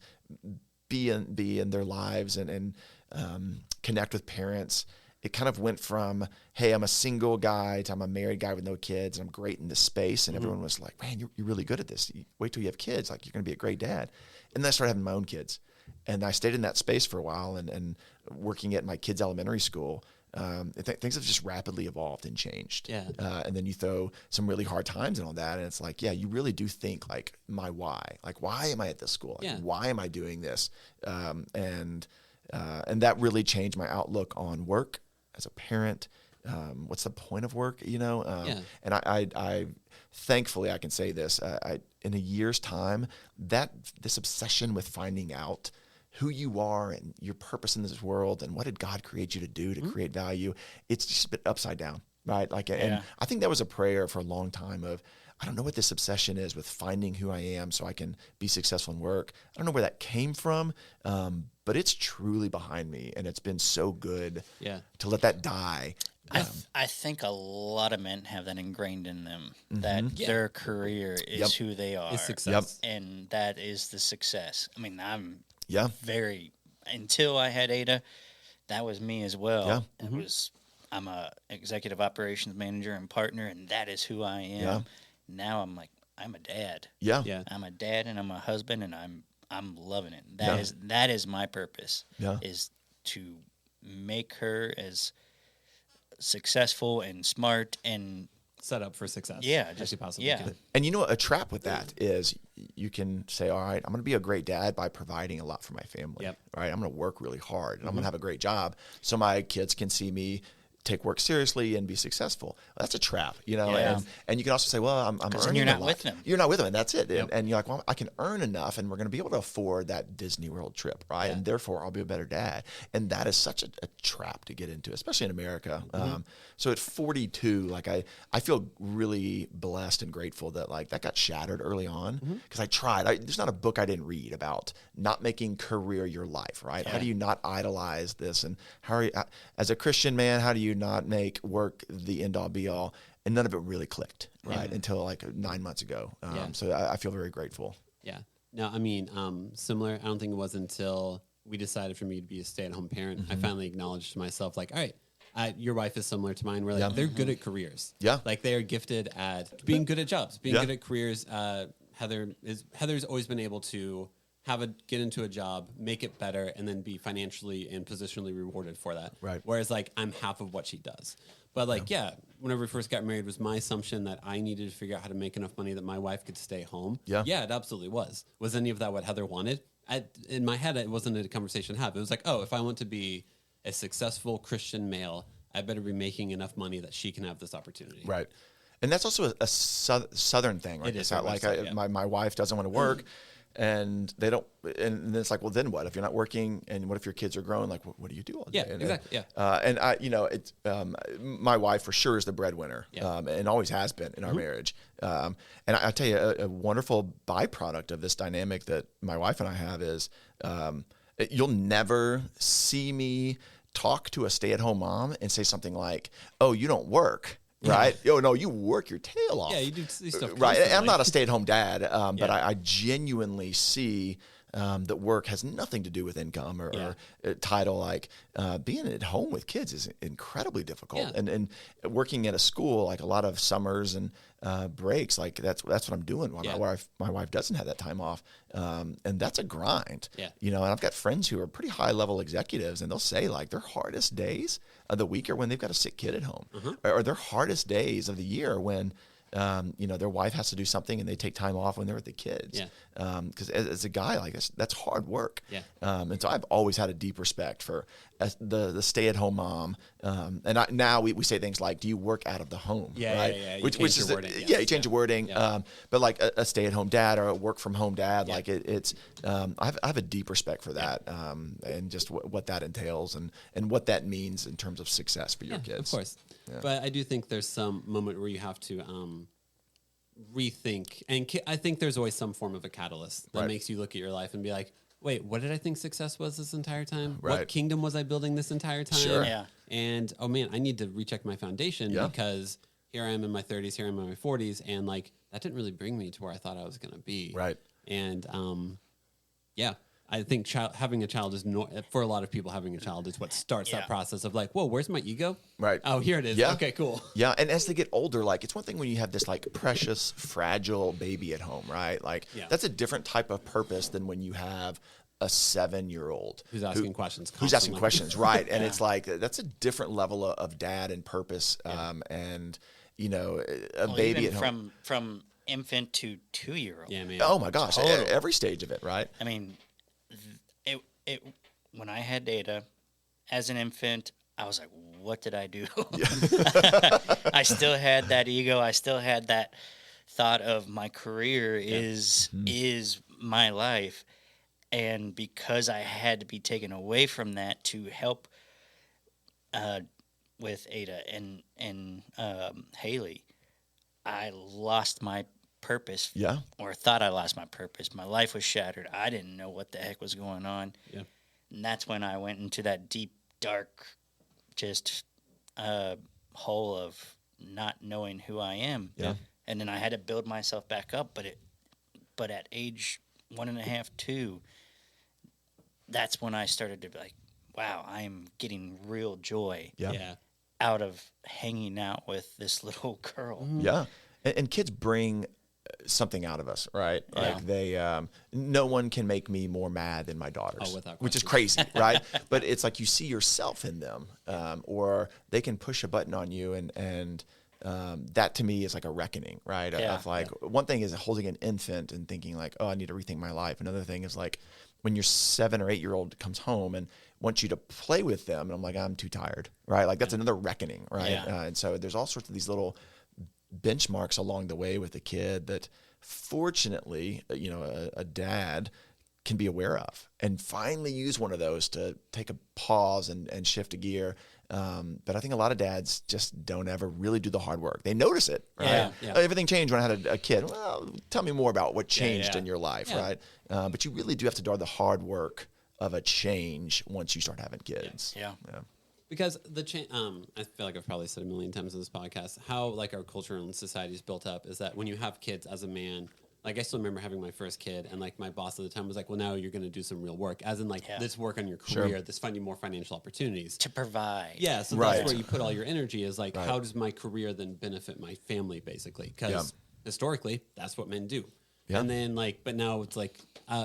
Speaker 2: be in their lives and connect with parents. It kind of went from, hey, I'm a single guy to I'm a married guy with no kids, and I'm great in this space. And everyone was like, man, you're really good at this. Wait till you have kids. Like, you're going to be a great dad. And then I started having my own kids. And I stayed in that space for a while and working at my kids' elementary school. Things have just rapidly evolved and changed.
Speaker 1: Yeah.
Speaker 2: And then you throw some really hard times in on that, and it's like, yeah, you really do think like my why. Like, why am I at this school? Like, why am I doing this? And that really changed my outlook on work as a parent. What's the point of work? And I thankfully I can say this. In a year's time, this obsession with finding out who you are and your purpose in this world and what did God create you to do to create value, it's just been upside down, right? And I think that was a prayer for a long time of, I don't know what this obsession is with finding who I am so I can be successful in work. I don't know where that came from, but it's truly behind me, and it's been so good to let that die.
Speaker 3: I think a lot of men have that ingrained in them, that their career is who they are.
Speaker 1: It's success.
Speaker 3: And that is the success. I mean, I'm until I had Ada, that was me as well. Yeah. I'm a executive operations manager and partner, and that is who I am.
Speaker 2: Yeah.
Speaker 3: Now I'm a dad.
Speaker 2: Yeah.
Speaker 3: I'm a dad and I'm a husband, and I'm loving it. That is my purpose.
Speaker 2: Yeah.
Speaker 3: Is to make her as successful and smart and
Speaker 1: Set up for success.
Speaker 3: Yeah,
Speaker 1: as you possibly can.
Speaker 2: And a trap with that is you can say, all right, I'm going to be a great dad by providing a lot for my family.
Speaker 1: Yep.
Speaker 2: Right? I'm going to work really hard and I'm going to have a great job so my kids can see me take work seriously and be successful. Well, that's a trap, and you can also say, well, I'm earning
Speaker 3: you're not
Speaker 2: a lot.
Speaker 3: with them.
Speaker 2: You're not with them, and that's it. And you're like, well, I can earn enough, and we're going to be able to afford that Disney World trip, right? And therefore, I'll be a better dad. And that is such a trap to get into, especially in America. So at 42, like I feel really blessed and grateful that that got shattered early on because I tried. There's not a book I didn't read about not making career your life, right? How do you not idolize this? And how are you, as a Christian man, how do you not make work the end all be all? And none of it really clicked, right? Until 9 months ago. So I feel very grateful.
Speaker 1: Yeah. No, I mean, similar. I don't think it was until we decided for me to be a stay-at-home parent, I finally acknowledged to myself, all right, your wife is similar to mine. We're they're good at careers.
Speaker 2: Yeah.
Speaker 1: They are gifted at being good at jobs, being good at careers. Heather's always been able to get into a job, make it better, and then be financially and positionally rewarded for that.
Speaker 2: Right.
Speaker 1: Whereas like I'm half of what she does. But like, whenever we first got married, it was my assumption that I needed to figure out how to make enough money that my wife could stay home.
Speaker 2: Yeah.
Speaker 1: Yeah, it absolutely was. Was any of that what Heather wanted? In my head, it wasn't a conversation to have. It was like, oh, if I want to be a successful Christian male, I better be making enough money that she can have this opportunity.
Speaker 2: Right. And that's also a southern thing, right?
Speaker 1: It is
Speaker 2: It's not like my wife doesn't want to work, and they don't. And then it's like, well, then what? If you're not working, and what if your kids are grown? Like, what do you do all day?
Speaker 1: Yeah, exactly.
Speaker 2: And I, it's my wife for sure is the breadwinner,
Speaker 1: Yeah.
Speaker 2: and always has been in our marriage. And I tell you, a wonderful byproduct of this dynamic that my wife and I have is, you'll never see me talk to a stay-at-home mom and say something like, "Oh, you don't work." Right? Oh, no, you work your tail off.
Speaker 1: Yeah, you do stuff
Speaker 2: Right.
Speaker 1: constantly.
Speaker 2: I'm not a stay-at-home dad, but I genuinely see that work has nothing to do with income or title. Like being at home with kids is incredibly difficult,
Speaker 1: Yeah.
Speaker 2: and working at a school, like a lot of summers and breaks, like that's what I'm doing while my wife doesn't have that time off, and that's a grind.
Speaker 1: Yeah.
Speaker 2: And I've got friends who are pretty high-level executives, and they'll say like their hardest days of the week are when they've got a sick kid at home, or their hardest days of the year when their wife has to do something and they take time off when they're with the kids.
Speaker 1: Yeah.
Speaker 2: Because as a guy, like that's hard work.
Speaker 1: Yeah.
Speaker 2: And so I've always had a deep respect for the stay-at-home mom. And now we say things like, "Do you work out of the home?"
Speaker 1: Yeah,
Speaker 2: right?
Speaker 1: yeah. You
Speaker 2: Which
Speaker 1: change
Speaker 2: is
Speaker 1: your wording,
Speaker 2: you change your wording.
Speaker 1: Yeah.
Speaker 2: But like a stay-at-home dad or a work-from-home dad,
Speaker 1: Yeah.
Speaker 2: like it's I have a deep respect for that, and just what that entails and what that means in terms of success for your kids.
Speaker 1: Of course.
Speaker 2: Yeah.
Speaker 1: But I do think there's some moment where you have to rethink. And I think there's always some form of a catalyst that
Speaker 2: Right.
Speaker 1: makes you look at your life and be like, wait, what did I think success was this entire time?
Speaker 2: Right.
Speaker 1: What kingdom was I building this entire time?
Speaker 2: Sure.
Speaker 3: Yeah.
Speaker 1: And, oh man, I need to recheck my foundation because here I am in my 30s, here I am in my 40s, and like that didn't really bring me to where I thought I was going to be.
Speaker 2: Right.
Speaker 1: And I think having a child is for a lot of people. Having a child is what starts that process of like, whoa, where's my ego?
Speaker 2: Right.
Speaker 1: Oh, here it is.
Speaker 2: Yeah.
Speaker 1: Okay, cool.
Speaker 2: Yeah, and as they get older, like it's one thing when you have this like precious, fragile baby at home, right? Like that's a different type of purpose than when you have a 7-year-old
Speaker 1: Who's asking questions
Speaker 2: who's asking
Speaker 1: constantly.
Speaker 2: questions, right? And it's like that's a different level of dad and purpose, and a baby
Speaker 3: even
Speaker 2: at home.
Speaker 3: from infant to 2-year-old.
Speaker 1: Yeah, man.
Speaker 2: Oh my gosh,
Speaker 3: Total.
Speaker 2: every stage of it, right?
Speaker 3: I mean, it when I had Data as an infant, I was like, what did I do? I still had that ego. I still had that thought of my career is my life. And because I had to be taken away from that to help with Ada and Haley, I lost my purpose.
Speaker 2: Yeah.
Speaker 3: Or thought I lost my purpose. My life was shattered. I didn't know what the heck was going on.
Speaker 1: Yeah.
Speaker 3: And that's when I went into that deep, dark, just hole of not knowing who I am.
Speaker 2: Yeah.
Speaker 3: And then I had to build myself back up. But at age 1.5, 2, that's when I started to be like, wow, I am getting real joy
Speaker 2: Yeah.
Speaker 3: out of hanging out with this little girl.
Speaker 2: Yeah. And kids bring something out of us, right?
Speaker 3: Yeah.
Speaker 2: Like they, no one can make me more mad than my daughters,
Speaker 1: Oh, without
Speaker 2: which is
Speaker 1: question.
Speaker 2: crazy, right? But it's like you see yourself in them, or they can push a button on you, and that to me is like a reckoning, right?
Speaker 3: Yeah.
Speaker 2: Of like one thing is holding an infant and thinking like, oh, I need to rethink my life. Another thing is like when your 7 or 8-year-old comes home and wants you to play with them, and I'm like, I'm too tired, right? Like that's another reckoning, right?
Speaker 3: Yeah.
Speaker 2: And so there's all sorts of these little benchmarks along the way with the kid that fortunately, a dad can be aware of and finally use one of those to take a pause and shift a gear. But I think a lot of dads just don't ever really do the hard work. They notice it, right?
Speaker 1: Yeah, yeah.
Speaker 2: Everything changed when I had a kid. Well, tell me more about what changed
Speaker 3: yeah.
Speaker 2: in your life,
Speaker 1: Yeah.
Speaker 2: right? But you really do have to do the hard work of a change once you start having kids.
Speaker 3: Yeah.
Speaker 1: Because I feel like I've probably said a million times in this podcast, how like our culture and society is built up is that when you have kids as a man, like I still remember having my first kid and like my boss at the time was like, well, now you're going to do some real work, as in like this work on your career, this finding more financial opportunities.
Speaker 3: To provide.
Speaker 1: Yeah, so
Speaker 2: Right.
Speaker 1: that's where you put all your energy is like, how does my career then benefit my family basically? Because historically, that's what men do.
Speaker 2: Yeah.
Speaker 1: And then but now it's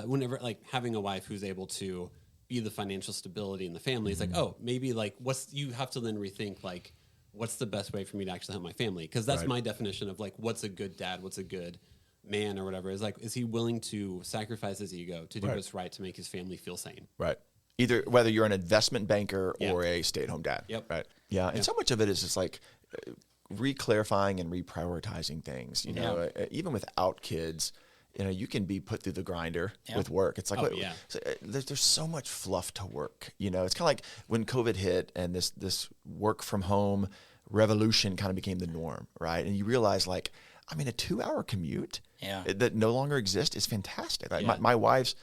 Speaker 1: whenever having a wife who's able to be the financial stability in the family, it's maybe you have to then rethink what's the best way for me to actually help my family? Because that's
Speaker 2: Right.
Speaker 1: my definition of what's a good dad, what's a good man or whatever. Is he willing to sacrifice his ego to do what's right to make his family feel sane?
Speaker 2: Right. Either whether you're an investment banker or a stay-at-home dad.
Speaker 1: Yep.
Speaker 2: Right. Yeah. And so much of it is just re-clarifying and reprioritizing things. You know, even without kids, you can be put through the grinder with work. It's there's so much fluff to work. It's kind of like when COVID hit and this work from home revolution kind of became the norm, right? And you realize a 2-hour commute that no longer exists is fantastic. Right?
Speaker 1: Yeah.
Speaker 2: My wife's,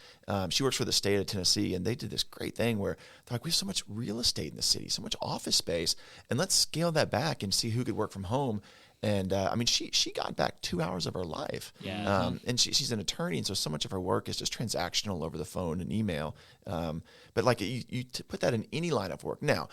Speaker 2: she works for the state of Tennessee, and they did this great thing where they're we have so much real estate in the city, so much office space, and let's scale that back and see who could work from home. And she got back 2 hours of her life.
Speaker 1: Yeah.
Speaker 2: And she's an attorney, and so much of her work is just transactional over the phone and email. But you put that in any line of work. Now,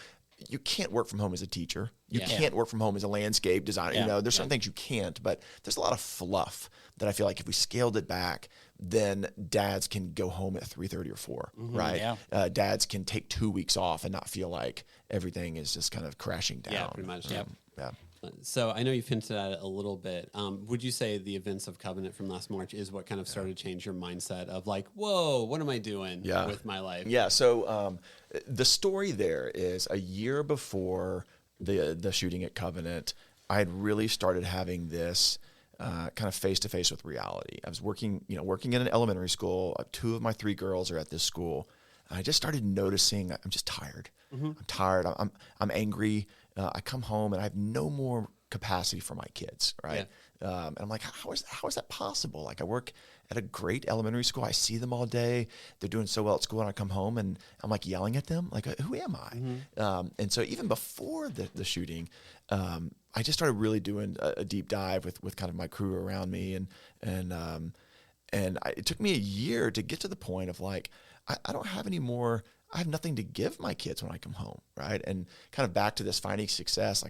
Speaker 2: you can't work from home as a teacher. You can't work from home as a landscape designer.
Speaker 3: Yeah.
Speaker 2: There's certain things you can't, but there's a lot of fluff that I feel if we scaled it back, then dads can go home at 3:30 or 4, right?
Speaker 3: Yeah.
Speaker 2: Dads can take 2 weeks off and not feel like everything is just kind of crashing down.
Speaker 1: Yeah, pretty much.
Speaker 2: Yeah.
Speaker 1: So I know you've hinted at it a little bit. Would you say the events of Covenant from last March is what kind of started to change your mindset of whoa, what am I doing with my life?
Speaker 2: Yeah. So the story there is a year before the shooting at Covenant, I had really started having this kind of face-to-face with reality. I was working in an elementary school. 2 of my 3 girls are at this school. I just started noticing I'm just tired. I'm tired. I'm angry. I come home and I have no more capacity for my kids, right? Yeah. And I'm how is that possible? I work at a great elementary school. I see them all day. They're doing so well at school, and I come home and I'm yelling at them. Who am I? And so even before the shooting, I just started really doing a deep dive with kind of my crew around me, and it took me a year to get to the point of I don't have any more. I have nothing to give my kids when I come home, right? And kind of back to this finding success,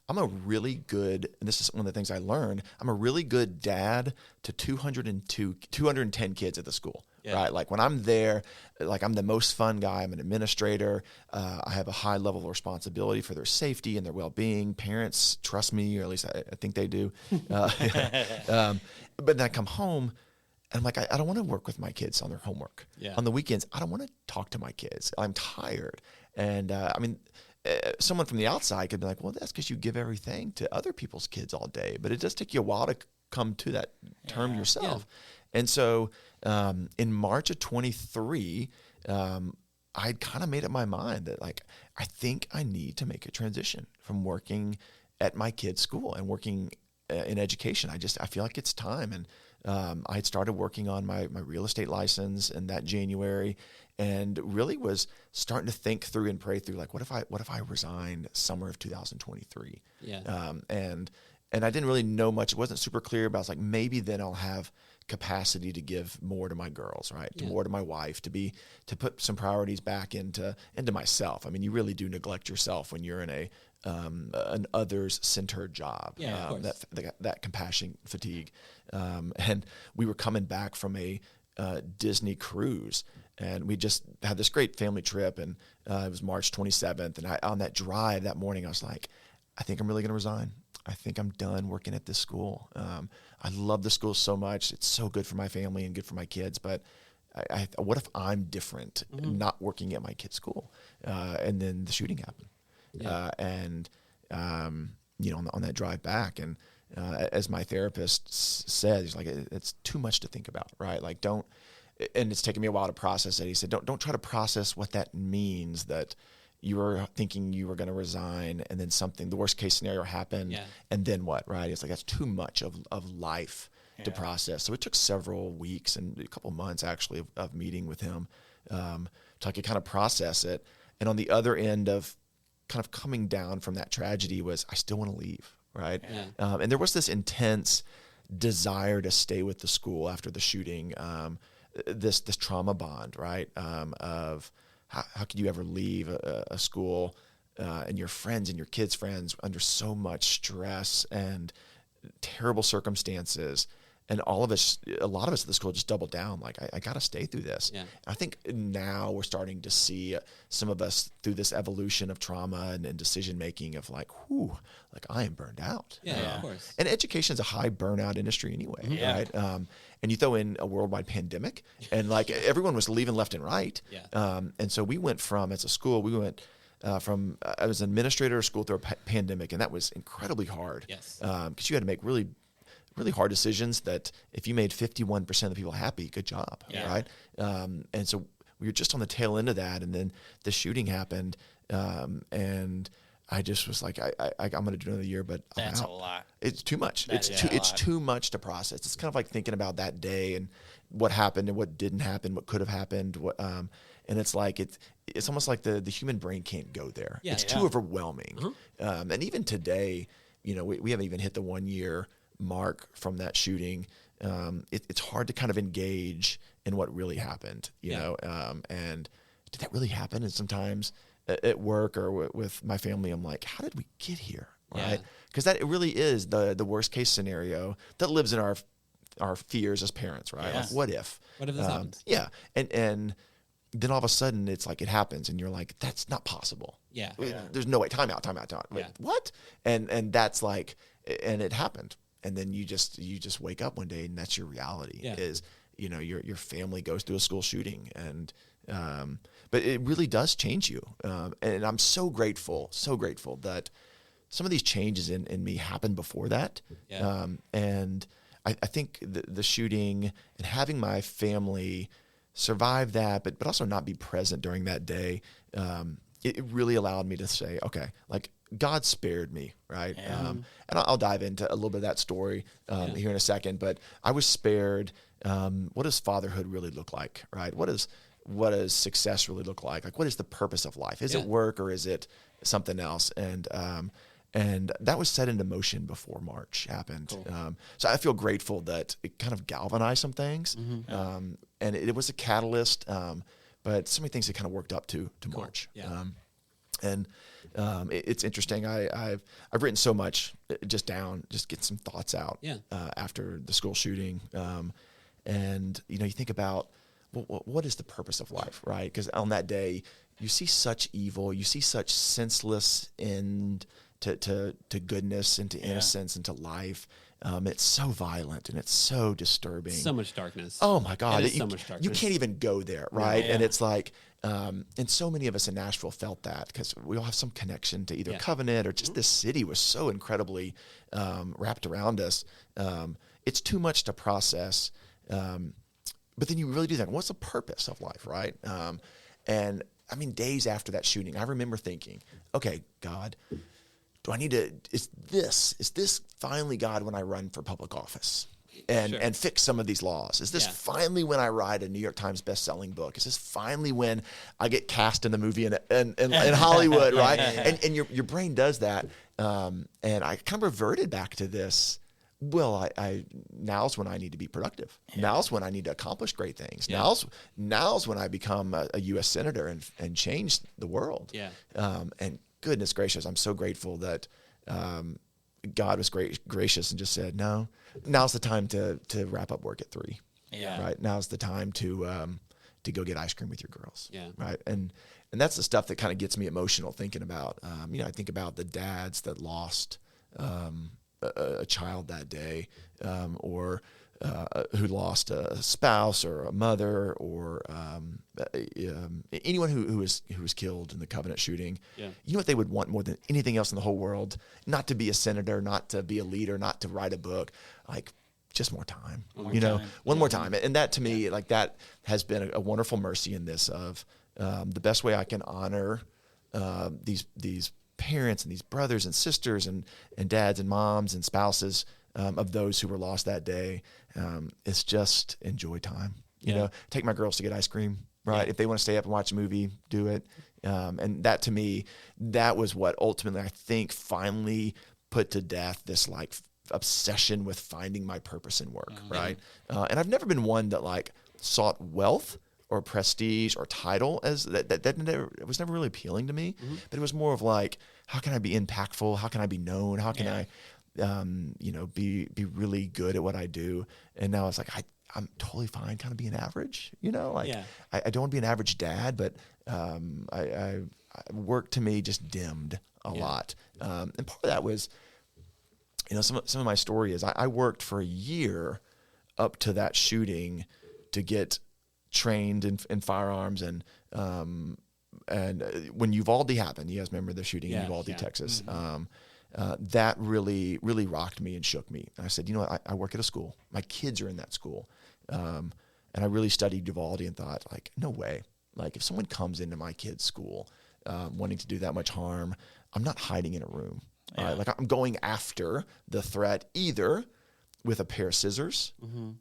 Speaker 2: I'm a really good, and this is one of the things I learned, I'm a really good dad to 210 kids at the school, right? When I'm there, I'm the most fun guy. I'm an administrator. I have a high level of responsibility for their safety and their well-being. Parents trust me, or at least I think they do. But then I come home, and I'm I don't want to work with my kids on their homework. Yeah. On the weekends, I don't want to talk to my kids. I'm tired. And someone from the outside could be well, that's because you give everything to other people's kids all day. But it does take you a while to come to that term yourself. Yeah. And so in March of 23, I'd kind of made up my mind that I think I need to make a transition from working at my kid's school and working in education. I feel like it's time. And I had started working on my real estate license in that January, and really was starting to think through and pray through what if I resigned summer of 2023? Yeah. And I didn't really know much. It wasn't super clear, but I was maybe then I'll have capacity to give more to my girls, right? More to my wife, to put some priorities back into myself. You really do neglect yourself when you're in an others-centered job.
Speaker 1: Yeah, of course.
Speaker 2: That compassion fatigue. And we were coming back from a Disney cruise, and we just had this great family trip, and it was March 27th. And on that drive that morning, I was I think I'm really going to resign. I think I'm done working at this school. I love the school so much. It's so good for my family and good for my kids, but what if I'm different, not working at my kid's school? And then the shooting happened. Yeah. On that drive back, and as my therapist said, he's it's too much to think about, right? Don't, and it's taken me a while to process it. He said, don't try to process what that means, that you were thinking you were going to resign, and then the worst case scenario happened, and then what, right? It's that's too much of life to process. So it took several weeks and a couple months actually of meeting with him to kind of process it. And on the other end of kind of coming down from that tragedy was I still want to leave, right? Yeah. And there was this intense desire to stay with the school after the shooting, this trauma bond, right? Of how could you ever leave a school and your friends and your kids' friends under so much stress and terrible circumstances, and a lot of us at the school just doubled down. Like, I got to stay through this.
Speaker 1: Yeah.
Speaker 2: I think now we're starting to see some of us through this evolution of trauma and decision making of like, whew, like I am burned out.
Speaker 1: Yeah, of course.
Speaker 2: And education is a high burnout industry anyway,
Speaker 3: Yeah.
Speaker 2: right? And you throw in a worldwide pandemic, and like everyone was leaving left and right.
Speaker 1: Yeah.
Speaker 2: And so we went from, as a school, I was an administrator of school through a pandemic, and that was incredibly hard.
Speaker 1: Yes.
Speaker 2: Because you had to make really, really hard decisions that if you made 51% of the people happy, good job,
Speaker 3: Yeah.
Speaker 2: right? And so we were just on the tail end of that, and then the shooting happened, and I just was like, I'm going to do another year, but I'm
Speaker 3: That's
Speaker 2: out.
Speaker 3: a lot.
Speaker 2: It's too much.
Speaker 3: That is a
Speaker 2: It's
Speaker 3: lot.
Speaker 2: too much to process. It's kind of like thinking about that day and what happened and what didn't happen, what could have happened. And it's like it's almost like the human brain can't go there.
Speaker 1: Yeah.
Speaker 2: It's
Speaker 1: Yeah.
Speaker 2: too overwhelming. And even today, we haven't even hit the 1 year mark from that shooting. It's hard to kind of engage in what really happened. You know, and did that really happen? And sometimes at work or with my family, I'm like, how did we get here? Right? Because that it really is the worst case scenario that lives in our fears as parents, right?
Speaker 3: Yes.
Speaker 2: Like, what if?
Speaker 1: What if this happens?
Speaker 2: Yeah, and then all of a sudden it's like it happens, and you're like, that's not possible.
Speaker 1: Yeah.
Speaker 2: There's no way. Time out. Wait,
Speaker 1: Yeah.
Speaker 2: what? And that's like, and it happened, and then you just wake up one day, and that's your reality.
Speaker 1: Yeah.
Speaker 2: Is your family goes through a school shooting, and but it really does change you, and I'm so grateful that some of these changes in me happened before that.
Speaker 1: Yeah.
Speaker 2: And I think the shooting and having my family survive that, but also not be present during that day, it really allowed me to say, okay, like God spared me, right?
Speaker 3: Yeah.
Speaker 2: And I'll dive into a little bit of that story here in a second, but I was spared. What does fatherhood really look like, right? What does success really look like? Like, what is the purpose of life? Is it work or is it something else? And that was set into motion before March happened.
Speaker 1: Cool.
Speaker 2: So I feel grateful that it kind of galvanized some things. And it was a catalyst, but so many things that kind of worked up to March.
Speaker 1: Yeah.
Speaker 2: It's interesting. I've written so much just get some thoughts out after the school shooting. And you think about what is the purpose of life, right? Because on that day, you see such evil, you see such senseless end to goodness and to innocence and to life. It's so violent and it's so disturbing.
Speaker 1: So much darkness.
Speaker 2: Oh my God.
Speaker 1: So much darkness.
Speaker 2: You can't even go there, right?
Speaker 3: Yeah.
Speaker 2: And it's like, and so many of us in Nashville felt that because we all have some connection to either Covenant or just this city was so incredibly wrapped around us. It's too much to process. But then you really do that. What's the purpose of life, right? And I mean, days after that shooting, I remember thinking, okay, God, do I need to, is this finally, God, when I run for public office and fix some of these laws? Is this finally when I write a New York Times best-selling book? Is this finally when I get cast in the movie in Hollywood, right? And your brain does that. And I kind of reverted back to this. Well, I now's when I need to be productive. Yeah. Now's when I need to accomplish great things. Yeah. Now's when I become a U.S. senator and change the world.
Speaker 1: Yeah.
Speaker 2: And goodness gracious, I'm so grateful that God was gracious and just said, no, now's the time to wrap up work at 3.
Speaker 3: Yeah.
Speaker 2: Right. Now's the time to go get ice cream with your girls.
Speaker 1: Yeah.
Speaker 2: Right. And that's the stuff that kind of gets me emotional thinking about. I think about the dads that lost a child that day, or who lost a spouse or a mother, or anyone who was killed in the Covenant shooting. Yeah. You know what they would want more than anything else in the whole world? Not to be a senator, not to be a leader, not to write a book, like just more time. One more time. And that to me, like that has been a wonderful mercy in this of the best way I can honor these parents and these brothers and sisters and dads and moms and spouses of those who were lost that day. It's just enjoy time, take my girls to get ice cream, right? If they want to stay up and watch a movie, do it. And that to me, that was what ultimately I think finally put to death this like obsession with finding my purpose in work. Right. And I've never been one that like sought wealth or prestige or title as it was never really appealing to me, but it was more of like, how can I be impactful? How can I be known? How can I be really good at what I do. And now it's like, I'm totally fine kind of being average, I don't want to be an average dad, but I work to me just dimmed a lot. And part of that was, some of my story is I worked for a year up to that shooting to get trained in firearms. And when Uvalde happened, you guys remember the shooting in Uvalde, Texas, that really, really rocked me and shook me. And I said, I work at a school. My kids are in that school. And I really studied Uvalde and thought, like, no way. Like, if someone comes into my kid's school wanting to do that much harm, I'm not hiding in a room.
Speaker 3: Yeah.
Speaker 2: Right? Like, I'm going after the threat either with a pair of scissors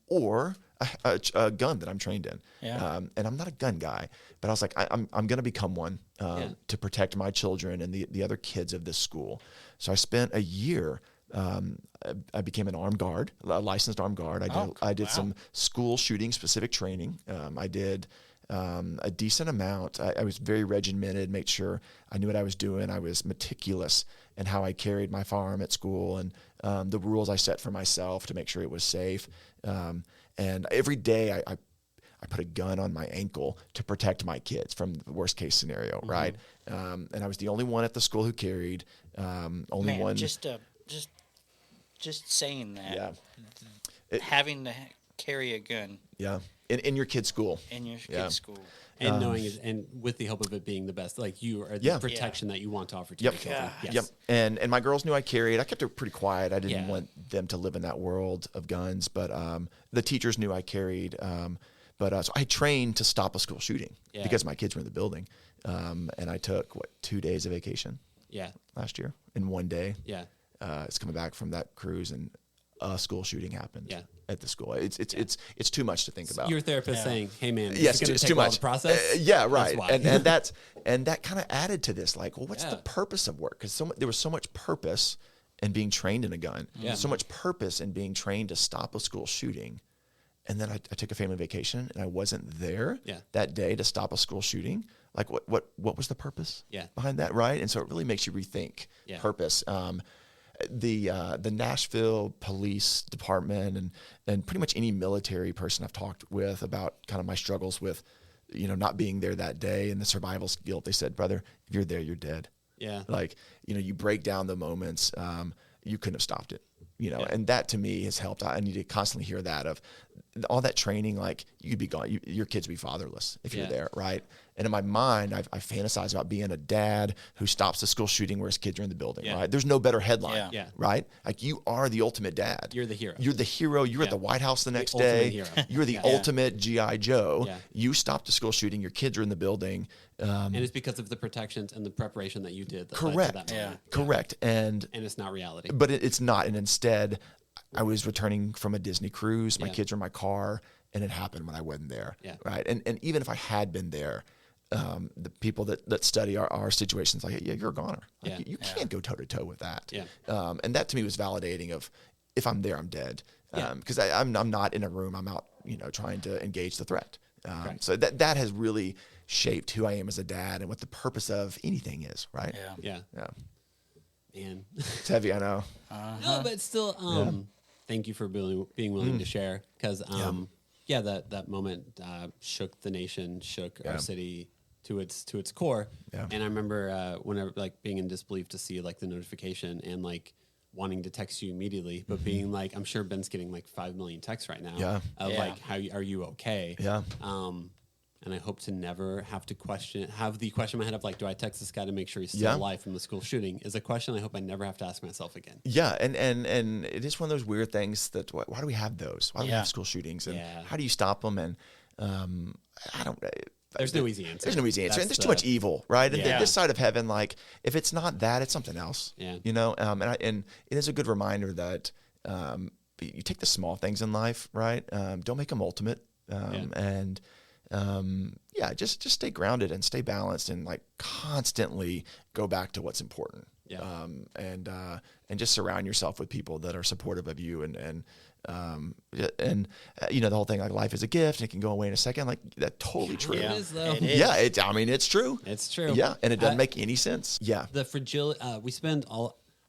Speaker 2: or a gun that I'm trained in.
Speaker 3: Yeah.
Speaker 2: And I'm not a gun guy, but I was like, I'm going to become one to protect my children and the other kids of this school. So I spent a year. I became an armed guard, a licensed armed guard. I did some school shooting specific training. I did a decent amount. I was very regimented, made sure I knew what I was doing. I was meticulous in how I carried my firearm at school and the rules I set for myself to make sure it was safe. And every day I put a gun on my ankle to protect my kids from the worst case scenario, right? And I was the only one at the school who carried. Only one.
Speaker 3: Just saying that.
Speaker 2: Yeah.
Speaker 3: Having to carry a gun.
Speaker 2: Yeah. In your kid's school.
Speaker 3: In your kid's school.
Speaker 1: And knowing it, and with the hope of it being the best, like you are the protection that you want to offer to your children.
Speaker 3: Yeah.
Speaker 2: Yes. Yep. And my girls knew I carried. I kept it pretty quiet. I didn't want them to live in that world of guns, but the teachers knew I carried. So I trained to stop a school shooting because my kids were in the building. And I took 2 days of vacation. Last year in one day. It's coming back from that cruise and a school shooting happened at the school. It's too much to think about.
Speaker 1: Your therapist saying, "Hey man,
Speaker 2: yes,
Speaker 1: it's too much. The process."
Speaker 2: Right. And that kind of added to this. Like, well, what's the purpose of work? Because there was so much purpose in being trained in a gun. So much purpose in being trained to stop a school shooting. And then I took a family vacation and I wasn't there that day to stop a school shooting. Like, what was the purpose behind that, right? And so it really makes you rethink purpose. The Nashville Police Department and pretty much any military person I've talked with about kind of my struggles with, not being there that day and the survival guilt, they said, brother, if you're there, you're dead. Like, you break down the moments, you couldn't have stopped it. And that to me has helped. I need to constantly hear that of all that training. Like, you'd be gone, your kids would be fatherless if you're there, right? And in my mind, I fantasize about being a dad who stops the school shooting where his kids are in the building, right? There's no better headline, right? Like, you are the ultimate dad.
Speaker 1: You're the hero.
Speaker 2: You're the hero. You're at the White House the next day. You're the ultimate G.I. Joe. You stopped the school shooting. Your kids are in the building.
Speaker 1: And it's because of the protections and the preparation that you did.
Speaker 2: Correct.
Speaker 1: Led to that moment.
Speaker 2: Correct. And
Speaker 1: it's not reality.
Speaker 2: But it's not. And instead, I was returning from a Disney cruise. My kids were in my car, and it happened when I wasn't there. Right. And even if I had been there, the people that study our situations, like, you're a goner. Like, you can't go toe to toe with that. And that to me was validating of, if I'm there, I'm dead. Because I'm not in a room. I'm out, trying to engage the threat. So that has really shaped who I am as a dad and what the purpose of anything is, right?
Speaker 1: Yeah.
Speaker 3: Man.
Speaker 2: It's heavy, I know.
Speaker 1: No, but still, thank you for being willing to share. Because, that moment shook the nation, shook our city to its core. And I remember whenever, like, being in disbelief to see, like, the notification and, like, wanting to text you immediately, but being like, I'm sure Ben's getting like 5 million texts right now of like, are you okay? And I hope to never have the question in my head of like, do I text this guy to make sure he's still alive from the school shooting, is a question I hope I never have to ask myself again.
Speaker 2: And it is one of those weird things that, why do we have those? Why do we have school shootings? And how do you stop them? And I don't...
Speaker 1: There's no easy answer.
Speaker 2: There's no easy answer. And there's too much evil, right? And this side of heaven, like, if it's not that, it's something else. And it is a good reminder that you take the small things in life, right? Don't make them ultimate. Just stay grounded and stay balanced and, like, constantly go back to what's important. And just surround yourself with people that are supportive of you and the whole thing, like, life is a gift and it can go away in a second. Like, that's totally true.
Speaker 1: It is, though.
Speaker 3: It is.
Speaker 2: It's true.
Speaker 1: It's true.
Speaker 2: Yeah. And it doesn't make any sense. Yeah.
Speaker 1: The fragility, we spend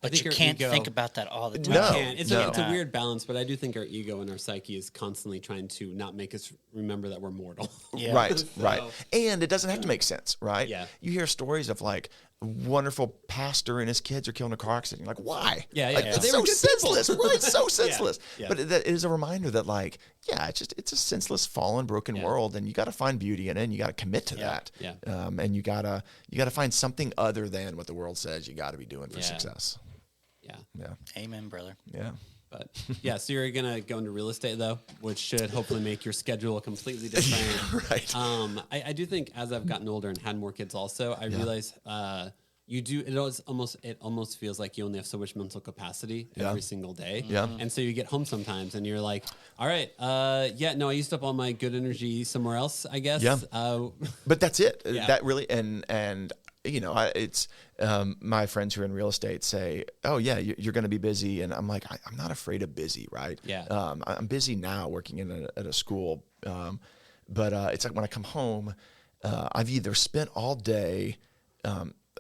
Speaker 3: But you can't think about that all the time.
Speaker 2: No,
Speaker 1: It's a weird balance, but I do think our ego and our psyche is constantly trying to not make us remember that we're mortal.
Speaker 3: Yeah.
Speaker 2: Right, right. And it doesn't have to make sense, right?
Speaker 1: Yeah.
Speaker 2: You hear stories of like wonderful pastor and his kids are killed in a car accident. You're like, why?
Speaker 1: Yeah,
Speaker 2: Like,
Speaker 1: yeah.
Speaker 2: It's
Speaker 1: They
Speaker 2: so
Speaker 1: were good
Speaker 2: senseless,
Speaker 1: people.
Speaker 2: right? It's so senseless.
Speaker 1: Yeah.
Speaker 2: But that is a reminder that like, yeah, it's a senseless, fallen, broken world, and you got to find beauty in it, and you got to commit to that.
Speaker 1: Yeah.
Speaker 2: And you gotta find something other than what the world says you got to be doing for success.
Speaker 1: Yeah.
Speaker 2: Yeah.
Speaker 3: Amen, brother.
Speaker 2: Yeah.
Speaker 1: But yeah, so you're going to go into real estate though, which should hopefully make your schedule completely different.
Speaker 2: Right.
Speaker 1: I do think as I've gotten older and had more kids also, I realize it almost feels like you only have so much mental capacity every single day.
Speaker 2: Yeah.
Speaker 1: And so you get home sometimes and you're like, all right, I used up all my good energy somewhere else, I guess.
Speaker 2: Yeah. But that's it.
Speaker 1: Yeah.
Speaker 2: That really, and it's my friends who are in real estate say, oh yeah, you're going to be busy. And I'm like, I'm not afraid of busy. Right.
Speaker 1: Yeah.
Speaker 2: I'm busy now working at a school. But it's like when I come home, I've either spent all day,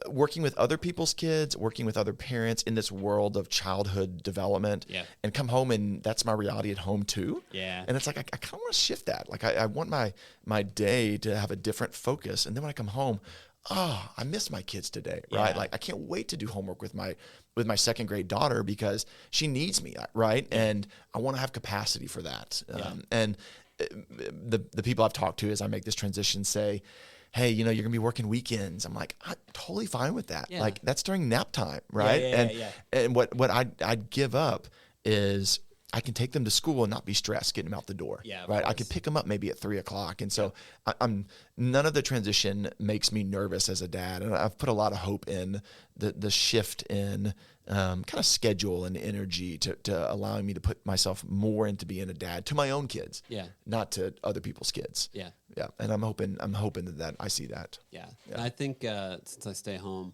Speaker 2: working with other people's kids, working with other parents in this world of childhood development, and come home and that's my reality at home too.
Speaker 1: Yeah.
Speaker 2: And it's like, I kind of want to shift that. Like I want my day to have a different focus. And then when I come home, I miss my kids today. Right.
Speaker 1: Yeah.
Speaker 2: Like I can't wait to do homework with my second grade daughter because she needs me. Right. And I want to have capacity for that. And the people I've talked to as I make this transition say, hey, you're going to be working weekends. I'm like, I'm totally fine with that.
Speaker 1: Yeah.
Speaker 2: Like that's during nap time, right? And what I'd give up is I can take them to school and not be stressed getting them out the door.
Speaker 1: Yeah,
Speaker 2: right. I can pick them up maybe at 3:00. And so I'm none of the transition makes me nervous as a dad. And I've put a lot of hope in the shift in kind of schedule and energy to allowing me to put myself more into being a dad to my own kids, not to other people's kids.
Speaker 1: Yeah.
Speaker 2: Yeah. And I'm hoping that I see that.
Speaker 1: Yeah. I think since I stay home,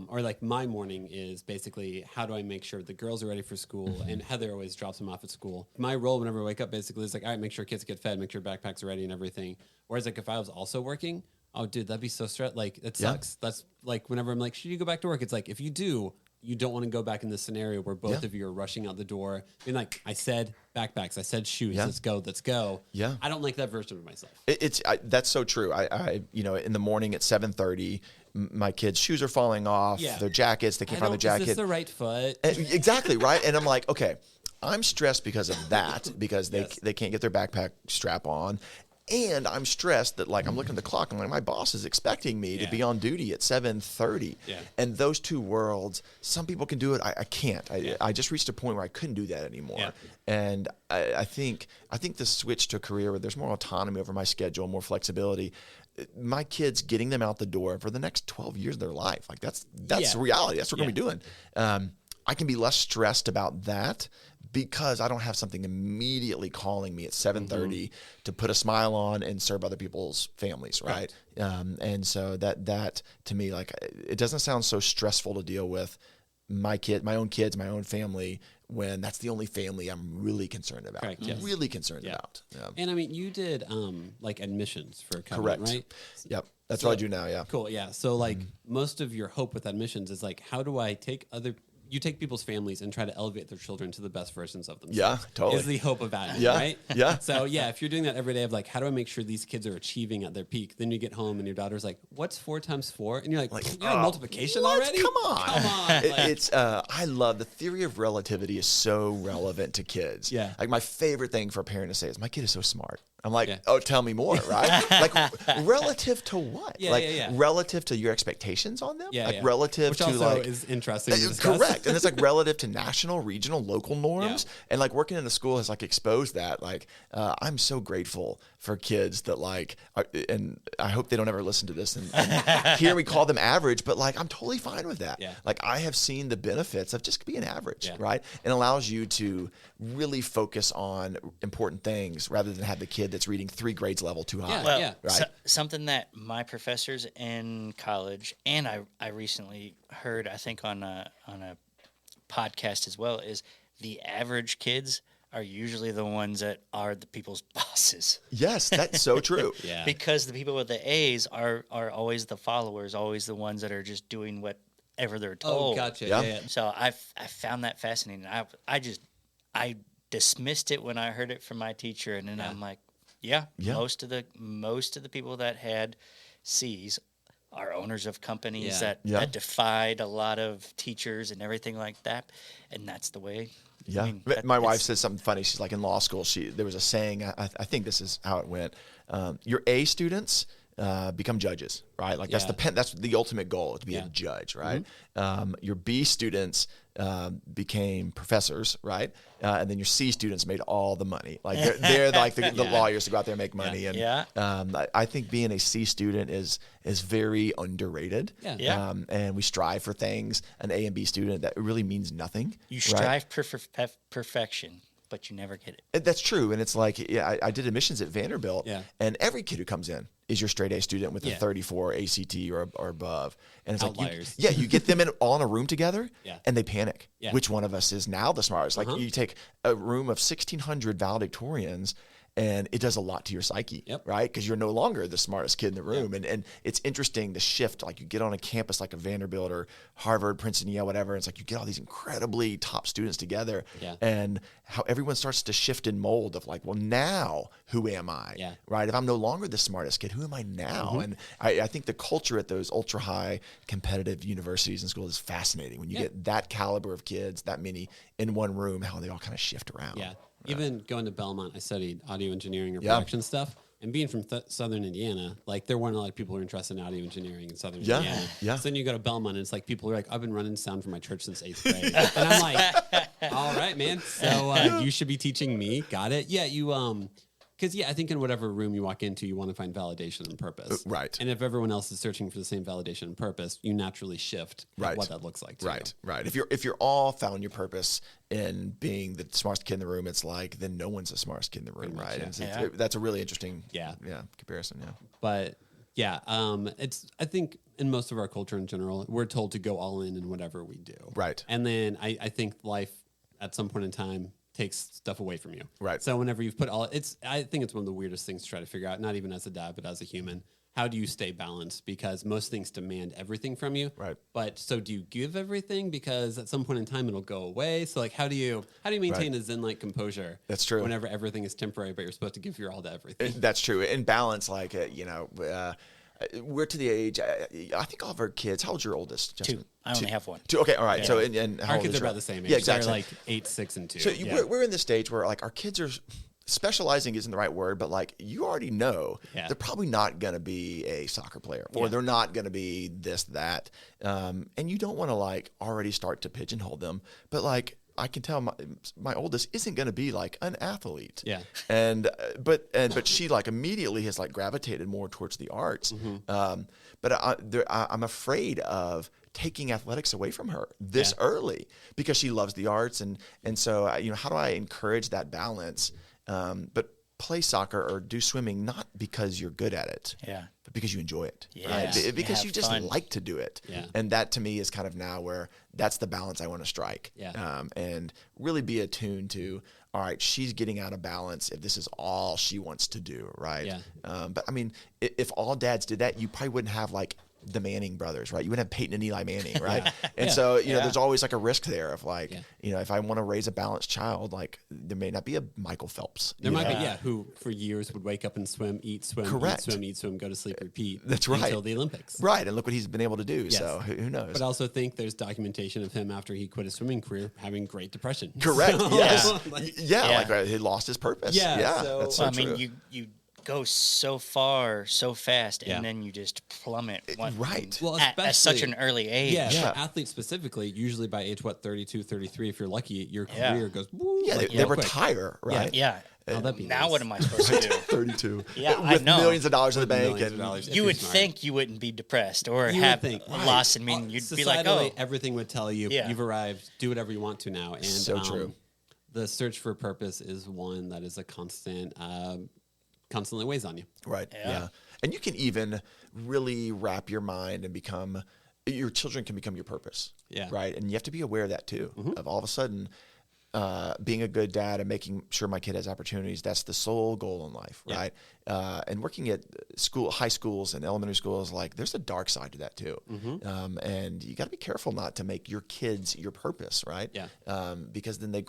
Speaker 1: or like my morning is basically how do I make sure the girls are ready for school, and Heather always drops them off at school. My role whenever I wake up basically is like, all right, make sure kids get fed, make sure backpacks are ready and everything. Whereas like if I was also working, oh dude, that'd be so stressed. Like it sucks. That's like whenever I'm like, should you go back to work? It's like, if you do, you don't want to go back in this scenario where both of you are rushing out the door. Being like, I said backpacks, I said shoes, let's go.
Speaker 2: Yeah.
Speaker 1: I don't like that version of myself.
Speaker 2: That's so true. I in the morning at 7:30, my kids' shoes are falling off, their jackets, they can't find the jacket.
Speaker 1: Is this the right foot?
Speaker 2: Exactly, right? And I'm like, okay, I'm stressed because of that, because they can't get their backpack strap on. And I'm stressed that like I'm looking at the clock and like my boss is expecting me to be on duty at 7:30. Yeah. And those two worlds, some people can do it. I can't. I just reached a point where I couldn't do that anymore. Yeah. And I think the switch to a career where there's more autonomy over my schedule, more flexibility, my kids, getting them out the door for the next 12 years of their life, like that's reality. That's what we're gonna be doing. I can be less stressed about that because I don't have something immediately calling me at 7:30 to put a smile on and serve other people's families, right? And so that to me, like, it doesn't sound so stressful to deal with my own kids, my own family, when that's the only family I'm really concerned about.
Speaker 1: Correct, yes.
Speaker 2: Really concerned about. Yeah.
Speaker 1: And I mean, you did like admissions for Covenant,
Speaker 2: Correct.
Speaker 1: right?
Speaker 2: Yep. That's what I do now. Yeah.
Speaker 1: Cool. Yeah. So like most of your hope with admissions is like, how do I take you take people's families and try to elevate their children to the best versions of themselves.
Speaker 2: Yeah, totally.
Speaker 1: Is the hope of that, right?
Speaker 2: Yeah.
Speaker 1: So yeah, if you're doing that every day of like, how do I make sure these kids are achieving at their peak? Then you get home and your daughter's like, what's 4 times 4? And you're like you're in multiplication already?
Speaker 2: Come on. It's I love the theory of relativity is so relevant to kids.
Speaker 1: Yeah.
Speaker 2: Like my favorite thing for a parent to say is, my kid is so smart. I'm like, oh, tell me more, right? Like relative to what? Relative to your expectations on them? Relative
Speaker 1: which
Speaker 2: to
Speaker 1: also
Speaker 2: like
Speaker 1: is interesting.
Speaker 2: Correct. And it's like relative to national, regional, local norms. And like working in a school has like exposed that. Like I'm so grateful for kids that like and I hope they don't ever listen to this and hear me call them average, but like I'm totally fine with that. Like I have seen the benefits of just being average, right? It allows you to really focus on important things rather than have the kid that's reading 3 grades level too high.
Speaker 3: Right? Something that my professors in college and I recently heard, I think on a podcast as well, is the average kids are usually the ones that are the people's bosses.
Speaker 2: Yes, that's so true.
Speaker 3: Because the people with the A's are always the followers, always the ones that are just doing what whatever they're
Speaker 1: Oh,
Speaker 3: told.
Speaker 1: gotcha.
Speaker 2: Yeah.
Speaker 1: Yeah.
Speaker 3: So I found that fascinating. I dismissed it when I heard it from my teacher, and then I'm like, yeah, most of the people that had C's are owners of companies that defied a lot of teachers and everything like that, and that's the way.
Speaker 2: Yeah,
Speaker 3: I mean,
Speaker 2: my wife says something funny. She's like, in law school, there was a saying. I think this is how it went. Your A students become judges, right? Like that's the ultimate goal, to be a judge, right? Your B students became professors, right? And then your C students made all the money. Like they're like the lawyers to go out there and make money. And I think being a C student is very underrated. And we strive for things. An A and B student, that really means nothing.
Speaker 3: You strive for perfection, but you never get it.
Speaker 2: That's true. And it's like, I did admissions at Vanderbilt, and every kid who comes in is your straight A student with a 34 ACT or above. And it's
Speaker 1: Outliers.
Speaker 2: like, you get them all in a room together, and they panic.
Speaker 1: Yeah.
Speaker 2: Which one of us is now the smartest? Like you take a room of 1,600 valedictorians, and it does a lot to your psyche, right? Because you're no longer the smartest kid in the room. And it's interesting, the shift. Like you get on a campus like a Vanderbilt or Harvard, Princeton, Yale, whatever. And it's like you get all these incredibly top students together, and how everyone starts to shift and mold of like, well, now who am I, right? If I'm no longer the smartest kid, who am I now? And I think the culture at those ultra high competitive universities and schools is fascinating. When you get that caliber of kids, that many in one room, how they all kind of shift around.
Speaker 1: Yeah. Even going to Belmont, I studied audio engineering or production stuff. And being from Southern Indiana, like there weren't a lot of people who were interested in audio engineering in Southern Indiana. So then you go to Belmont, and it's like people are like, I've been running sound for my church since 8th grade. And I'm like, all right, man. So you should be teaching me. Got it. Yeah, you because I think in whatever room you walk into, you want to find validation and purpose.
Speaker 2: Right.
Speaker 1: And if everyone else is searching for the same validation and purpose, you naturally shift what that looks like.
Speaker 2: Right. If you're all found your purpose in being the smartest kid in the room, it's like then no one's the smartest kid in the room, right? And that's a really interesting comparison. Yeah.
Speaker 1: But it's I think in most of our culture in general, we're told to go all in whatever we do.
Speaker 2: Right.
Speaker 1: And then I think life at some point in time takes stuff away from you.
Speaker 2: Right.
Speaker 1: So whenever you've put I think it's one of the weirdest things to try to figure out, not even as a dad, but as a human. How do you stay balanced? Because most things demand everything from you. Right. But so do you give everything? Because at some point in time it'll go away. So like how do you maintain a Zen-like composure?
Speaker 2: That's true.
Speaker 1: Whenever everything is temporary, but you're supposed to give your all to everything.
Speaker 2: That's true. And balance, like we're to the age. I think all of our kids. How old's your oldest, Justin?
Speaker 3: 2. I only have 1.
Speaker 2: 2. Okay, all right. Yeah. So and how
Speaker 1: our
Speaker 2: old
Speaker 1: kids
Speaker 2: is
Speaker 1: are about the same age.
Speaker 2: Yeah, exactly.
Speaker 1: They're like 8, 6, and 2.
Speaker 2: So we're in this stage where like our kids are. Specializing isn't the right word, but like you already know they're probably not going to be a soccer player, or they're not going to be this, that, and you don't want to like already start to pigeonhole them. But like I can tell my oldest isn't going to be like an athlete. Yeah. But she like immediately has like gravitated more towards the arts. But I'm afraid of taking athletics away from her this early because she loves the arts, and so how do I encourage that balance? But play soccer or do swimming not because you're good at it, but because you enjoy it, right? Because you just like to do it. And that to me is kind of now where that's the balance I want to strike. And really be attuned to, all right, she's getting out of balance if this is all she wants to do, right? But I mean, if all dads did that, you probably wouldn't have like the Manning brothers, right? You wouldn't have Peyton and Eli Manning, right? And so, there's always like a risk there of like, if I want to raise a balanced child, like there may not be a Michael Phelps.
Speaker 1: There might be, who for years would wake up and swim, eat, swim, eat, swim, go to sleep, repeat.
Speaker 2: That's right.
Speaker 1: Until the Olympics.
Speaker 2: Right. And look what he's been able to do. So who knows?
Speaker 1: But I also think there's documentation of him after he quit his swimming career having Great Depression.
Speaker 2: Correct. So, like he lost his purpose.
Speaker 1: So,
Speaker 2: that's so true.
Speaker 3: I mean, you go so far so fast and then you just plummet
Speaker 1: well,
Speaker 3: at such an early age.
Speaker 1: For athletes specifically, usually by age 32, 33, if you're lucky, your career goes
Speaker 2: they retire, right?
Speaker 3: Now what am I supposed to do?
Speaker 2: 32.
Speaker 3: With
Speaker 2: millions of dollars in the bank.
Speaker 3: You would think you wouldn't be depressed or have loss. I mean, you'd be like,
Speaker 1: everything would tell you you've arrived, do whatever you want to now. And
Speaker 2: so true.
Speaker 1: The search for purpose is one that is a constant constantly weighs on you.
Speaker 2: Right. Yeah. And you can even really wrap your mind and your children can become your purpose. Yeah. Right. And you have to be aware of that too. Of all of a sudden, being a good dad and making sure my kid has opportunities, that's the sole goal in life, right? And working at high schools and elementary schools, like there's a dark side to that too. And you got to be careful not to make your kids your purpose, right? Because then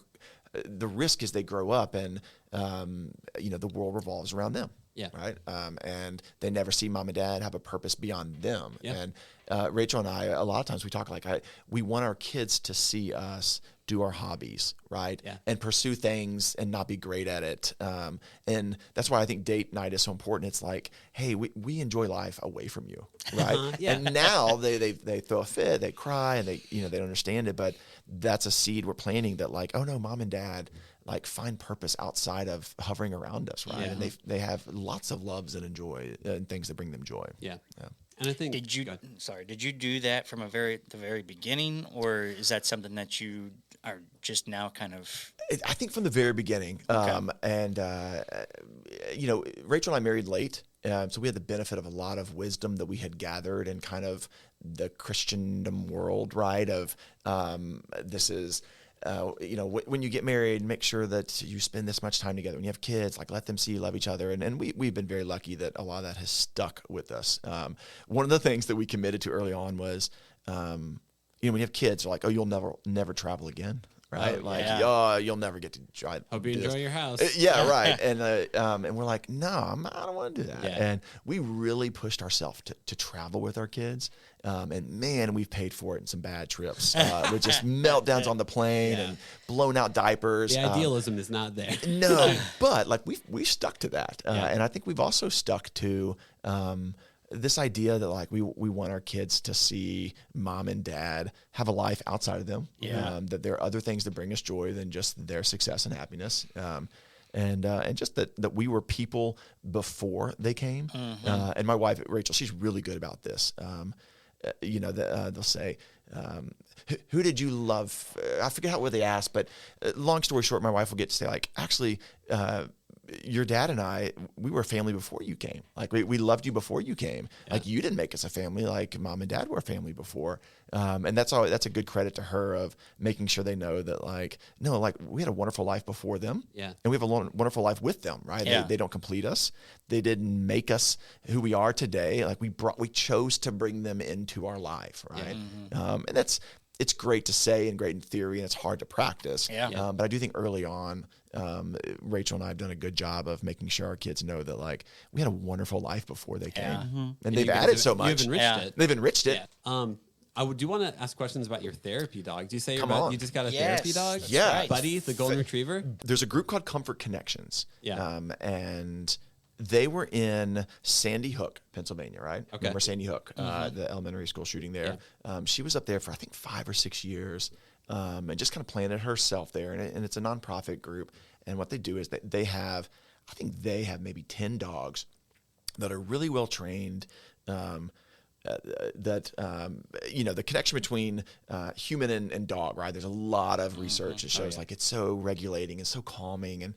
Speaker 2: the risk is they grow up and, the world revolves around them. Right. And they never see mom and dad have a purpose beyond them. And Rachel and I, a lot of times we talk we want our kids to see us do our hobbies, right? And pursue things and not be great at it. And that's why I think date night is so important. It's like, hey, we enjoy life away from you, right? And now they throw a fit, they cry, and they don't understand it. But that's a seed we're planting that like, oh no, mom and dad like find purpose outside of hovering around us, right? And they have lots of loves and enjoy and things that bring them joy.
Speaker 1: And I think
Speaker 3: did you do that from the very beginning, or is that something that you are just now kind of?
Speaker 2: I think from the very beginning. Rachel and I married late, so we had the benefit of a lot of wisdom that we had gathered in kind of the Christendom world, right? Of this is. When you get married, make sure that you spend this much time together. When you have kids, like let them see you love each other. And we've been very lucky that a lot of that has stuck with us. One of the things that we committed to early on was, when you have kids, they're like, oh, you'll never travel again. Right. You'll never get to try.
Speaker 1: Hope you enjoy your house.
Speaker 2: Right. And we're like, no, I don't want to do that. And we really pushed ourselves to travel with our kids. And man, we've paid for it in some bad trips with just meltdowns on the plane and blown out diapers.
Speaker 1: The idealism is not there.
Speaker 2: No, but like we stuck to that. And I think we've also stuck to, this idea that like we want our kids to see mom and dad have a life outside of them, that there are other things that bring us joy than just their success and happiness, and just that we were people before they came. And my wife Rachel, she's really good about this. They'll say, who did you love? I forget what they ask, but long story short, my wife will get to say like, actually, your dad and I, we were a family before you came. Like we loved you before you came. Like you didn't make us a family. Like mom and dad were a family before. And that's a good credit to her of making sure they know that like, no, like we had a wonderful life before them. And we have a wonderful life with them, right? They don't complete us. They didn't make us who we are today. Like we chose to bring them into our life, right? And it's great to say and great in theory, and it's hard to practice. But I do think early on, Rachel and I have done a good job of making sure our kids know that like we had a wonderful life before they came, and they've added so much.
Speaker 1: You've enriched it.
Speaker 2: They've enriched it.
Speaker 1: I do want to ask questions about your therapy dog. Do you say you just got a
Speaker 3: Yes,
Speaker 1: therapy dog?
Speaker 3: that's right.
Speaker 1: Buddy, the golden retriever.
Speaker 2: There's a group called Comfort Connections. And they were in Sandy Hook, Pennsylvania, right?
Speaker 1: Okay.
Speaker 2: Remember Sandy Hook, the elementary school shooting there. She was up there for I think 5 or 6 years, and just kind of planted herself there. And it's a nonprofit group. And what they do is they have maybe 10 dogs that are really well trained. The connection between human and dog, right? There's a lot of research that shows like it's so regulating and so calming, and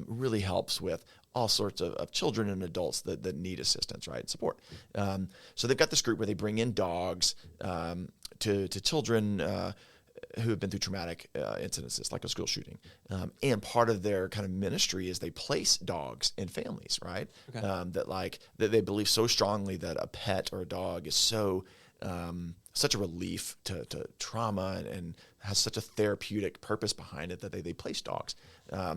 Speaker 2: really helps with all sorts of children and adults that need assistance, right? And support. So they've got this group where they bring in dogs to children who have been through traumatic incidences like a school shooting. And part of their kind of ministry is they place dogs in families, right? That they believe so strongly that a pet or a dog is so such a relief to trauma and has such a therapeutic purpose behind it that they place dogs.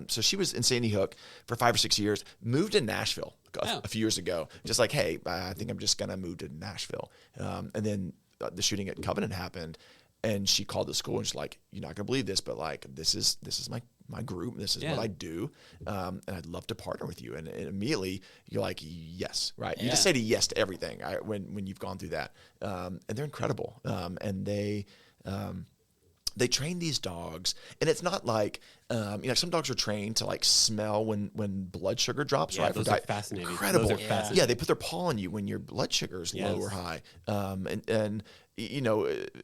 Speaker 2: So she was in Sandy Hook for 5 or 6 years, moved to Nashville a few years ago, just like, hey, I think I'm just going to move to Nashville. And then the shooting at Covenant happened. And she called the school and she's like, you're not going to believe this, but like, this is my group. This is what I do. And I'd love to partner with you. And immediately you're like, yes, right? You just say yes to everything when you've gone through that. And they're incredible. And they train these dogs, and it's not like, some dogs are trained to like smell when blood sugar drops, right?
Speaker 1: Those are fascinating.
Speaker 2: Incredible.
Speaker 1: Those are fascinating.
Speaker 2: They put their paw on you when your blood sugar is low or high. And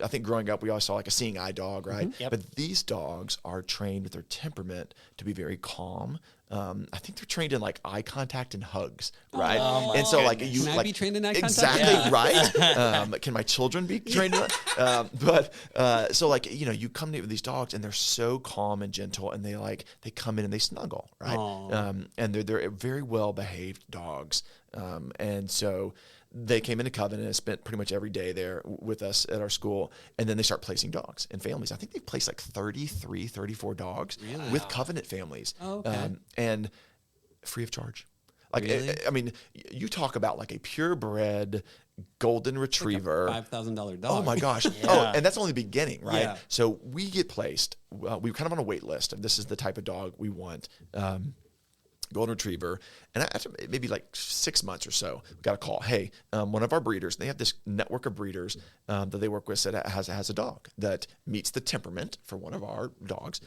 Speaker 2: I think growing up, we always saw like a seeing eye dog, right?
Speaker 3: Yep.
Speaker 2: But these dogs are trained with their temperament to be very calm. I think they're trained in like eye contact and hugs, right?
Speaker 3: Oh,
Speaker 2: and so like
Speaker 3: goodness.
Speaker 2: you
Speaker 1: Can I
Speaker 2: like
Speaker 1: be trained in eye contact?
Speaker 2: exactly
Speaker 3: Yeah.
Speaker 2: right. Can my children be trained in that? So like you come in with these dogs and they're so calm and gentle, and they come in and they snuggle, right? And they're very well behaved dogs, and so. They came into Covenant and spent pretty much every day there with us at our school. And then they start placing dogs in families. I think they've placed like 33, 34 dogs with Covenant families.
Speaker 1: Oh, okay.
Speaker 2: And free of charge. Like,
Speaker 1: Really?
Speaker 2: I mean, you talk about like a purebred golden retriever.
Speaker 1: $5,000 dog.
Speaker 2: Oh my gosh.
Speaker 3: Yeah.
Speaker 2: Oh, and that's only the beginning, right?
Speaker 1: Yeah.
Speaker 2: So we get placed. We were kind of on a wait list of this is the type of dog we want. Golden retriever, and after maybe like 6 months or so, we got a call. Hey, one of our breeders, they have this network of breeders that they work with that has a dog that meets the temperament for one of our dogs.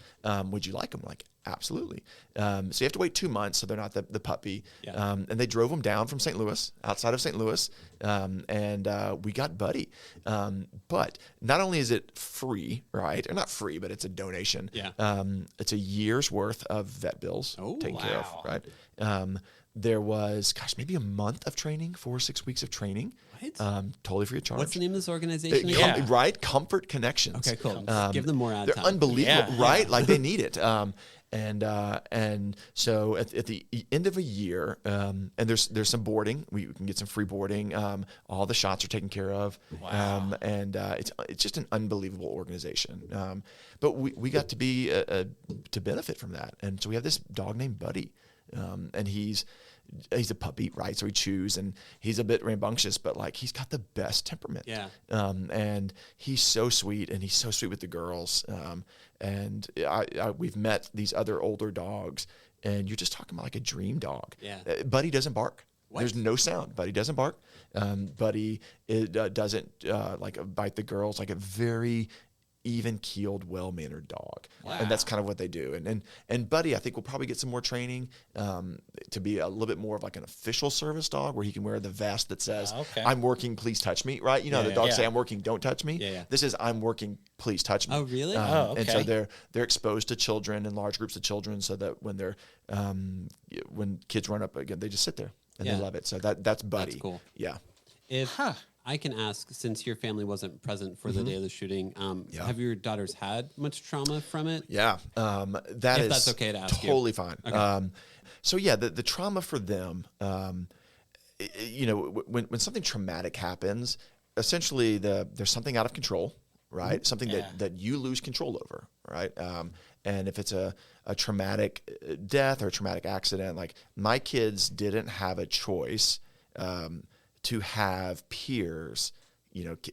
Speaker 2: Would you like them? Like, absolutely. So you have to wait 2 months, so they're not the puppy.
Speaker 1: Yeah.
Speaker 2: And they drove them down from St. Louis, outside of St. Louis, and we got Buddy. But not only is it free, right? Or not free, but it's a donation.
Speaker 1: Yeah.
Speaker 2: It's a year's worth of vet bills taken care of,
Speaker 3: wow.
Speaker 2: right? There was, maybe a month of training, 4 or 6 weeks of training.
Speaker 1: What?
Speaker 2: Totally free of charge.
Speaker 1: What's the name of this organization?
Speaker 3: Yeah.
Speaker 1: again?
Speaker 2: Right? Comfort Connections.
Speaker 1: Okay, cool. Give them more ad
Speaker 2: They're
Speaker 1: time.
Speaker 2: unbelievable,
Speaker 3: Yeah.
Speaker 2: right? Like they need it. And so at the end of a year, and there's some boarding. We can get some free boarding. All the shots are taken care of.
Speaker 3: Wow.
Speaker 2: And it's just an unbelievable organization. But we got to be to benefit from that. And so we have this dog named Buddy, and he's a puppy, right? So he chews, and he's a bit rambunctious, but like he's got the best temperament.
Speaker 1: Yeah.
Speaker 2: And he's so sweet, and he's so sweet with the girls. And we've met these other older dogs, and you're just talking about like a dream dog.
Speaker 1: Yeah.
Speaker 2: Buddy doesn't bark.
Speaker 1: What?
Speaker 2: There's no sound. Buddy doesn't bark. Buddy doesn't like bite the girls. Like a very even-keeled, well-mannered dog.
Speaker 1: Wow.
Speaker 2: And that's kind of what they do. And Buddy, I think, will probably get some more training to be a little bit more of like an official service dog, where he can wear the vest that says,
Speaker 3: Okay.
Speaker 2: I'm working, please touch me, right? You know, the dogs
Speaker 3: yeah.
Speaker 2: say, I'm working, don't touch me.
Speaker 1: Yeah, yeah.
Speaker 2: This is, I'm working, please touch me.
Speaker 1: Oh, really?
Speaker 2: And so
Speaker 3: okay.
Speaker 2: they're exposed to children and large groups of children, so that when they're when kids run up again, they just sit there and
Speaker 1: Yeah.
Speaker 2: they love it. So that's Buddy.
Speaker 1: That's cool.
Speaker 2: Yeah.
Speaker 1: If I can ask, since your family wasn't present for the day of the shooting,
Speaker 2: Yeah.
Speaker 1: have your daughters had much trauma from it?
Speaker 2: Yeah,
Speaker 1: If that's okay to ask you.
Speaker 2: totally fine.
Speaker 1: Okay.
Speaker 2: So yeah, the trauma for them, when something traumatic happens, essentially there's something out of control, right? Something
Speaker 3: Yeah.
Speaker 2: that you lose control over, right? And if it's a traumatic death or a traumatic accident, like my kids didn't have a choice to have peers,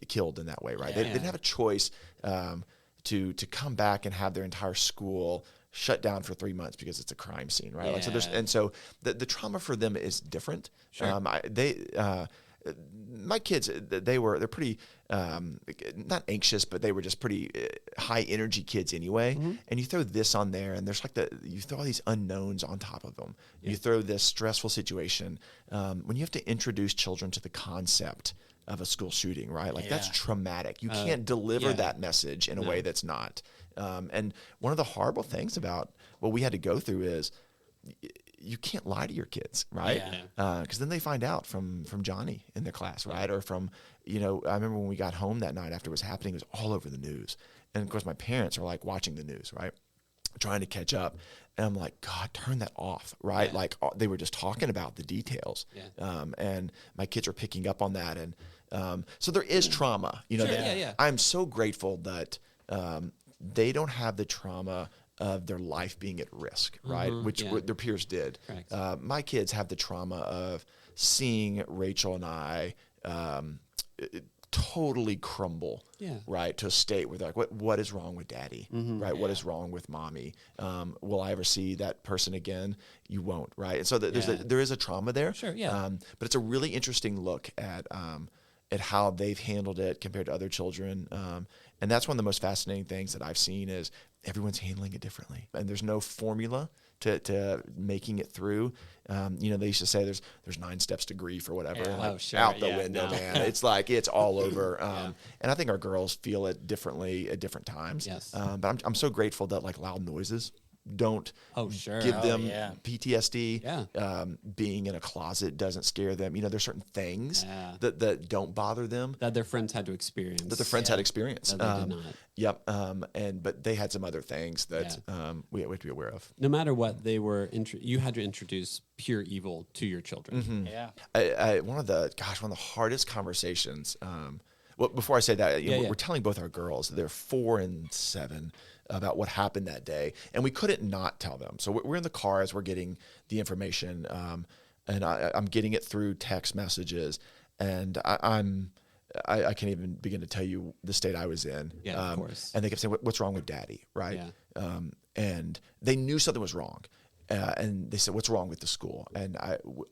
Speaker 2: killed in that way, right? They didn't have a choice to come back and have their entire school shut down for 3 months because it's a crime scene, right? Like,
Speaker 1: Yeah.
Speaker 2: so the trauma for them is different.
Speaker 1: Sure.
Speaker 2: My kids, they're pretty not anxious, but they were just pretty high energy kids anyway.
Speaker 1: Mm-hmm.
Speaker 2: And you throw this on there, and there's like you throw all these unknowns on top of them. Yeah. You throw this stressful situation when you have to introduce children to the concept of a school shooting, right? Like that's
Speaker 3: Yeah.
Speaker 2: traumatic. You can't deliver
Speaker 1: yeah.
Speaker 2: that message in a way that's not. And one of the horrible things about what we had to go through is you can't lie to your kids, right?
Speaker 3: Yeah.
Speaker 2: Because then they find out from Johnny in their class, right? Or from, I remember when we got home that night after it was happening, it was all over the news. And of course, my parents are like watching the news, right? Trying to catch up. And I'm like, God, turn that off, right?
Speaker 1: Yeah.
Speaker 2: Like they were just talking about the details.
Speaker 1: Yeah.
Speaker 2: And my kids are picking up on that. And so there is trauma,
Speaker 1: Sure, yeah.
Speaker 2: I'm so grateful that they don't have the trauma of their life being at risk, right? Which
Speaker 1: yeah.
Speaker 2: their peers did.
Speaker 1: Correct.
Speaker 2: My kids have the trauma of seeing Rachel and I totally crumble, right, to a state where they're like, what is wrong with daddy, right? What is wrong with mommy? Will I ever see that person again? You won't, right? And so there is a trauma there.
Speaker 1: Sure, yeah.
Speaker 2: But it's a really interesting look at how they've handled it compared to other children. And that's one of the most fascinating things that I've seen is everyone's handling it differently, and there's no formula to making it through. They used to say there's 9 steps to grief or whatever.
Speaker 3: Yeah.
Speaker 2: Out the window, man. It's like it's all over. And I think our girls feel it differently at different times.
Speaker 1: Yes.
Speaker 2: But I'm so grateful that like loud noises don't give them PTSD.
Speaker 1: Yeah.
Speaker 2: Being in a closet doesn't scare them. There's certain things that don't bother them.
Speaker 1: That their friends had to experience.
Speaker 2: That the friends had experience.
Speaker 1: That they did not.
Speaker 2: Yep. But they had some other things that we have to be aware of.
Speaker 1: No matter what, they were. You had to introduce pure evil to your children.
Speaker 3: Mm-hmm.
Speaker 2: Yeah. One of the hardest conversations. Well, before I say that, we're telling both our girls, they're 4 and 7, about what happened that day, and we couldn't not tell them. So we're in the car as we're getting the information, and I'm getting it through text messages, and I can't even begin to tell you the state I was in.
Speaker 1: Yeah, of course.
Speaker 2: And they kept saying, "What's wrong with Daddy?" Right?
Speaker 1: Yeah.
Speaker 2: And they knew something was wrong, and they said, "What's wrong with the school?" And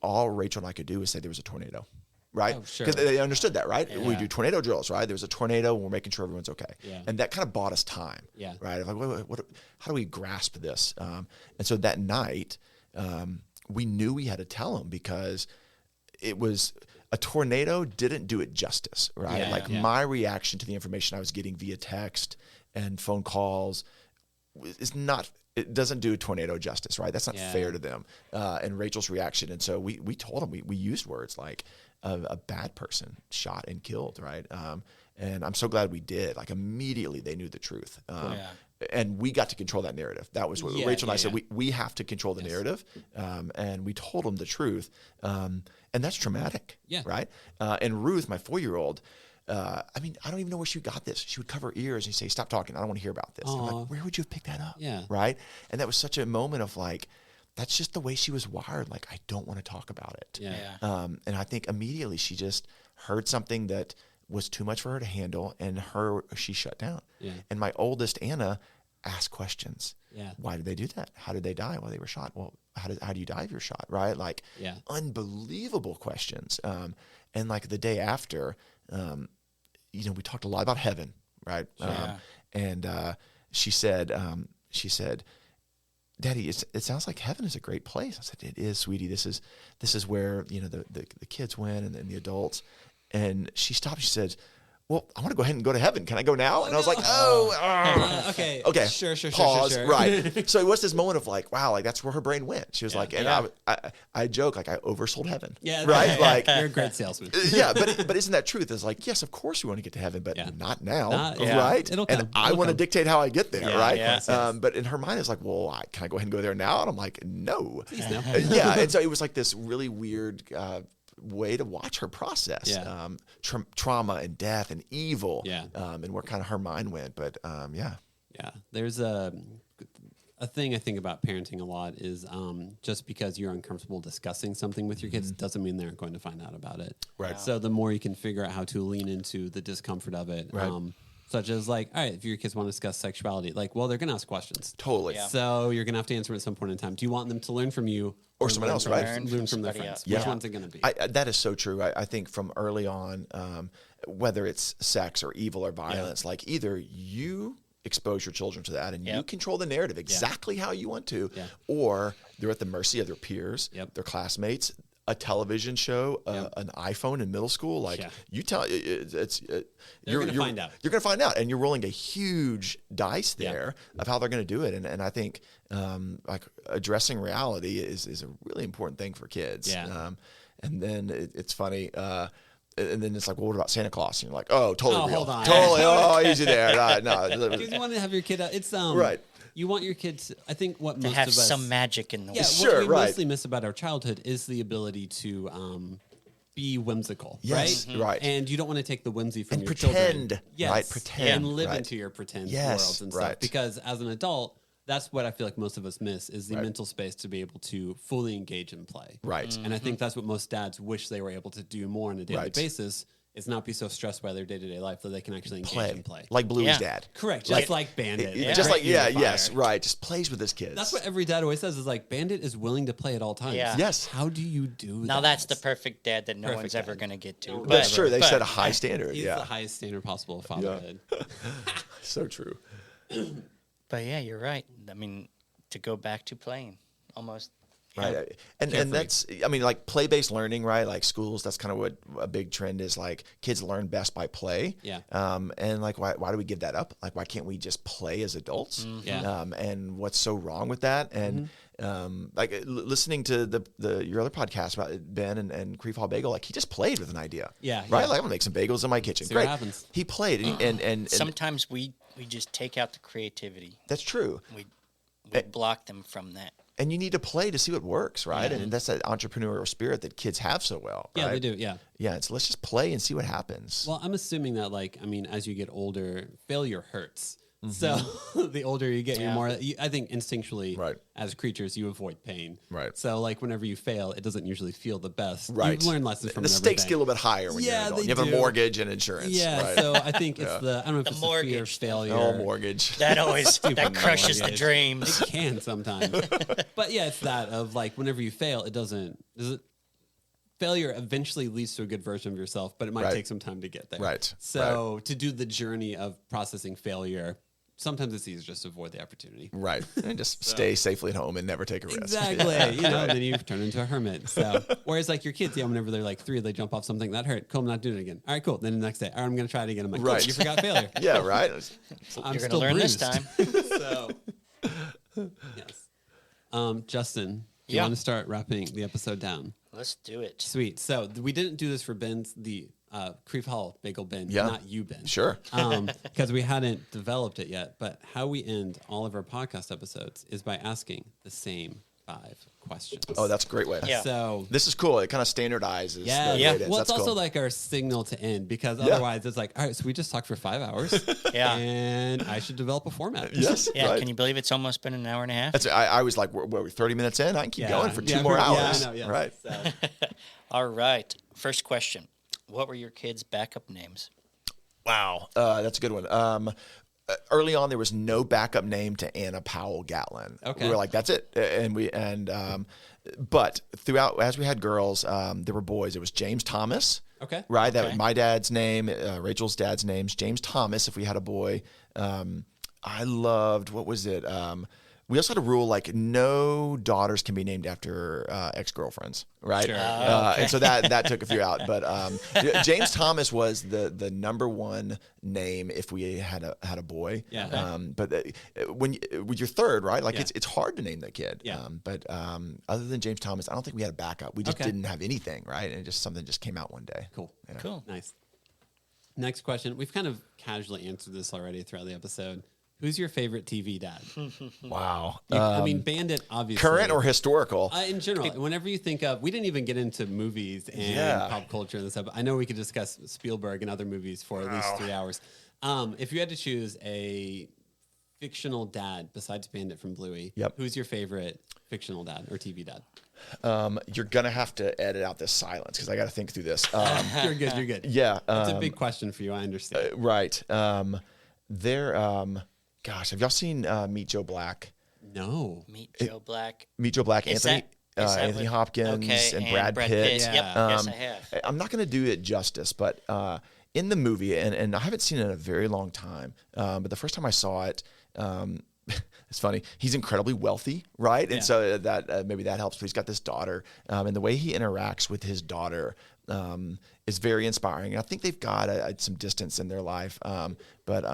Speaker 2: all Rachel and I could do was say there was a tornado. Right?
Speaker 1: Oh, sure.
Speaker 2: Because they understood that, right?
Speaker 3: Yeah.
Speaker 2: We do tornado drills, right? There's a tornado, and we're making sure everyone's okay.
Speaker 1: Yeah.
Speaker 2: And that kind of bought us time, right? Of like, how do we grasp this? And so that night, we knew we had to tell them because it was a tornado didn't do it justice, right? My reaction to the information I was getting via text and phone calls is not. It doesn't do a tornado justice, right? That's not fair to them. And Rachel's reaction, and so we told them we used words like a bad person shot and killed, right? And I'm so glad we did. Like immediately they knew the truth. And we got to control that narrative. That was what Rachel and I said. We have to control the narrative, and we told them the truth. And that's traumatic, right? And Ruth, my 4-year-old. I don't even know where she got this. She would cover her ears and say, "Stop talking. I don't want to hear about this." I'm like, where would you have picked that up?
Speaker 1: Yeah.
Speaker 2: Right. And that was such a moment of like, that's just the way she was wired. Like, I don't want to talk about it.
Speaker 1: Yeah.
Speaker 2: And I think immediately she just heard something that was too much for her to handle, and she shut down.
Speaker 1: Yeah.
Speaker 2: And my oldest, Anna, asked questions.
Speaker 1: Yeah.
Speaker 2: Why did they do that? How did they die? Well, they were shot. Well, how do you die if you're shot? Right. Like, unbelievable questions. And like the day after, we talked a lot about heaven, right? And she said, "Daddy, it sounds like heaven is a great place." I said, "It is, sweetie. This is where the kids went and the adults." And she stopped. She said, "Well, I want to go ahead and go to heaven. Can I go now?" And I was like,
Speaker 1: okay. Sure.
Speaker 2: Pause. Right. So it was this moment of like, wow, like that's where her brain went. She was like, and I joke, like I oversold heaven.
Speaker 1: Yeah.
Speaker 2: Right. Like
Speaker 1: you're a great salesman.
Speaker 2: but isn't that truth? It's like, yes, of course we want to get to heaven, but not now.
Speaker 1: Yeah.
Speaker 2: Right.
Speaker 1: It'll come.
Speaker 2: And I want to dictate how I get there. Right.
Speaker 3: Yeah.
Speaker 2: But in her mind, it's like, well, can I go ahead and go there now? And I'm like, no.
Speaker 1: Please no.
Speaker 2: And so it was like this really weird, way to watch her process trauma and death and evil, and where kind of her mind went. But
Speaker 1: there's a thing I think about parenting a lot is just because you're uncomfortable discussing something with your kids doesn't mean they're going to find out about it.
Speaker 2: Right.
Speaker 1: So the more you can figure out how to lean into the discomfort of it, such as like, all right, if your kids want to discuss sexuality, like, well, they're going to ask questions.
Speaker 2: Totally.
Speaker 3: Yeah.
Speaker 1: So you're going to have to answer at some point in time. Do you want them to learn from you
Speaker 2: or someone else, right?
Speaker 1: Learn from their friends. Which one's it going to be?
Speaker 2: That is so true. I think from early on, whether it's sex or evil or violence, like either you expose your children to that and you control the narrative exactly how you want to, or they're at the mercy of their peers, their classmates, a television show, an iPhone in middle school. Like you tell you're
Speaker 1: going to find out.
Speaker 2: You're going to find out, and you're rolling a huge dice there of how they're going to do it. And I think like addressing reality is a really important thing for kids.
Speaker 1: Yeah.
Speaker 2: And then it's funny. And then it's like, well, what about Santa Claus? And you're like, oh, totally real.
Speaker 1: Hold on.
Speaker 2: Totally, easy there. No.
Speaker 1: Because you want to have your kid, it's
Speaker 2: right.
Speaker 1: You want your kids, I think what most
Speaker 3: have
Speaker 1: of us...
Speaker 3: some magic in the world.
Speaker 1: Yeah, what we mostly miss about our childhood is the ability to be whimsical,
Speaker 2: yes,
Speaker 1: right?
Speaker 2: Right.
Speaker 1: And you don't want to take the whimsy from
Speaker 2: and
Speaker 1: your
Speaker 2: pretend,
Speaker 1: children. Yes.
Speaker 2: Right? Pretend.
Speaker 1: And live into your pretend worlds and stuff. Because as an adult, that's what I feel like most of us miss is the mental space to be able to fully engage and play.
Speaker 2: Right.
Speaker 1: And I think that's what most dads wish they were able to do more on a daily basis. Is not be so stressed by their day-to-day life that they can actually engage and play.
Speaker 2: Like Bluey's dad.
Speaker 1: Correct. Just like Bandit.
Speaker 2: Just like, yes, right. Just plays with his kids.
Speaker 1: That's what every dad always says is like, Bandit is willing to play at all times.
Speaker 3: Yeah.
Speaker 2: Yes.
Speaker 1: How do you do that?
Speaker 3: Now that's the perfect dad that no one's ever going to get to.
Speaker 2: That's true. They set a high standard.
Speaker 1: He's the highest standard possible of fatherhood.
Speaker 2: So true.
Speaker 3: But yeah, you're right. I mean, to go back to playing, almost.
Speaker 2: Right. And that's, I mean, like play-based learning, right? Like schools, that's kind of what a big trend is. Like kids learn best by play.
Speaker 1: Yeah.
Speaker 2: And like, why do we give that up? Like, why can't we just play as adults?
Speaker 1: Mm-hmm. Yeah.
Speaker 2: And what's so wrong with that? And like listening to your other podcast about Ben and Creef Hall Bagel, like he just played with an idea.
Speaker 1: Yeah.
Speaker 2: Right.
Speaker 1: Yeah.
Speaker 2: Like I'm gonna make some bagels in my kitchen.
Speaker 1: See
Speaker 2: Great.
Speaker 1: what happens.
Speaker 2: He played and
Speaker 3: Sometimes we just take out the creativity.
Speaker 2: that's true.
Speaker 3: We block them from that.
Speaker 2: And you need to play to see what works, right? And that's that entrepreneurial spirit that kids have so well.
Speaker 1: Yeah,
Speaker 2: right?
Speaker 1: they do. Yeah.
Speaker 2: Yeah, so let's just play and see what happens.
Speaker 1: Well, I'm assuming that, like, I mean, as you get older, failure hurts. So the older you get, you're more. I think instinctually,
Speaker 2: Right.
Speaker 1: as creatures, you avoid pain.
Speaker 2: Right.
Speaker 1: So, like, whenever you fail, it doesn't usually feel the best.
Speaker 2: Right.
Speaker 1: You learn lessons from
Speaker 2: the
Speaker 1: it every
Speaker 2: stakes
Speaker 1: day.
Speaker 2: get a little bit higher when you're an adult.
Speaker 1: they
Speaker 2: You have a
Speaker 1: do.
Speaker 2: mortgage and insurance.
Speaker 1: Yeah.
Speaker 2: Right.
Speaker 1: So I think it's the I don't know if
Speaker 3: The
Speaker 1: it's the fear of
Speaker 3: mortgage.
Speaker 1: failure.
Speaker 2: Oh, mortgage.
Speaker 3: That always that crushes the
Speaker 1: mortgage.
Speaker 3: dreams.
Speaker 1: It can sometimes. But yeah, it's that of like whenever you fail, it doesn't. Failure eventually leads to a good version of yourself, but it might
Speaker 2: Right.
Speaker 1: take some time to get there.
Speaker 2: Right.
Speaker 1: So to do the journey of processing failure, sometimes it's easier just to avoid the opportunity.
Speaker 2: Right. And just stay safely at home and never take a risk.
Speaker 1: Exactly. Then you turn into a hermit. So whereas like your kids, whenever they're like 3, they jump off something that hurt. Cool, I'm not doing it again. All right, cool. Then the next day, all right, I'm going to try it again. I'm like,
Speaker 2: Right.
Speaker 1: cool, you forgot failure.
Speaker 2: Yeah, right.
Speaker 1: I'm
Speaker 3: You're
Speaker 1: still
Speaker 3: going to learn
Speaker 1: bruised.
Speaker 3: this time.
Speaker 1: So, yes. Justin, do you
Speaker 3: Yeah.
Speaker 1: want to start wrapping the episode down?
Speaker 3: Let's do it.
Speaker 1: Sweet. So we didn't do this for Ben's, the Creef Hall Bagel Ben,
Speaker 2: Yeah.
Speaker 1: not you, Ben.
Speaker 2: Sure.
Speaker 1: Because we hadn't developed it yet. But how we end all of our podcast episodes is by asking the same 5 questions.
Speaker 2: Oh, that's a great way.
Speaker 3: Yeah.
Speaker 1: So
Speaker 2: This is cool. It kind of standardizes
Speaker 1: yeah,
Speaker 2: the
Speaker 3: Yeah.
Speaker 2: way it is.
Speaker 1: Well,
Speaker 2: That's
Speaker 1: it's also
Speaker 2: cool.
Speaker 1: like our signal to end because otherwise it's like, all right, so we just talked for 5 hours.
Speaker 3: Yeah.
Speaker 1: And I should develop a format.
Speaker 2: Yes.
Speaker 3: Yeah,
Speaker 2: right.
Speaker 3: can you believe it's almost been an hour and a half?
Speaker 2: That's, I was like, we're 30 minutes in. I can keep going for 2 more
Speaker 1: Yeah,
Speaker 2: hours.
Speaker 1: I know, yeah.
Speaker 2: Right.
Speaker 1: So,
Speaker 3: All right. First question. What were your kids' backup names?
Speaker 2: Wow. That's a good one. Early on, there was no backup name to Anna Powell Gatlin.
Speaker 1: Okay.
Speaker 2: We were like, that's it. But throughout, as we had girls, there were boys. It was James Thomas.
Speaker 1: Okay.
Speaker 2: Right. That
Speaker 3: Okay.
Speaker 2: was my dad's name, Rachel's dad's name's James Thomas. If we had a boy, I loved, what was it? We also had a rule like no daughters can be named after ex-girlfriends, right?
Speaker 1: Sure.
Speaker 2: And so that took a few out. But James Thomas was the number one name if we had a boy.
Speaker 1: Yeah.
Speaker 2: But when you're third, right? Like
Speaker 1: Yeah.
Speaker 2: it's hard to name the kid.
Speaker 1: Yeah.
Speaker 2: But other than James Thomas, I don't think we had a backup. We just
Speaker 1: Okay.
Speaker 2: didn't have anything, right? And something just came out one day.
Speaker 1: cool.
Speaker 3: Cool.
Speaker 1: Nice. Next question. We've kind of casually answered this already throughout the episode. Who's your favorite TV dad?
Speaker 2: Wow.
Speaker 1: I mean, Bandit, obviously.
Speaker 2: Current or historical?
Speaker 1: In general, whenever you think of, we didn't even get into movies and
Speaker 2: Yeah.
Speaker 1: pop culture and this stuff. I know we could discuss Spielberg and other movies for at least 3 hours. If you had to choose a fictional dad besides Bandit from Bluey,
Speaker 2: Yep.
Speaker 1: who's your favorite fictional dad or TV dad?
Speaker 2: You're gonna have to edit out this silence because I got to think through this.
Speaker 1: You're good. You're good.
Speaker 2: Yeah.
Speaker 1: It's a big question for you. I understand.
Speaker 2: Right. Gosh, have y'all seen Meet Joe Black?
Speaker 1: No.
Speaker 3: Meet Joe Black.
Speaker 2: Meet Joe Black,
Speaker 3: Is
Speaker 2: Anthony
Speaker 3: that
Speaker 2: Anthony
Speaker 3: with-
Speaker 2: Hopkins
Speaker 3: okay,
Speaker 2: and Brad Pitt.
Speaker 1: Yeah.
Speaker 3: Yep. Yes, I have.
Speaker 2: I'm not going to do it justice, but in the movie, and I haven't seen it in a very long time, but the first time I saw it, it's funny. He's incredibly wealthy, right?
Speaker 1: Yeah.
Speaker 2: And so that maybe that helps. But he's got this daughter, and the way he interacts with his daughter is very inspiring. And I think they've got some distance in their life, but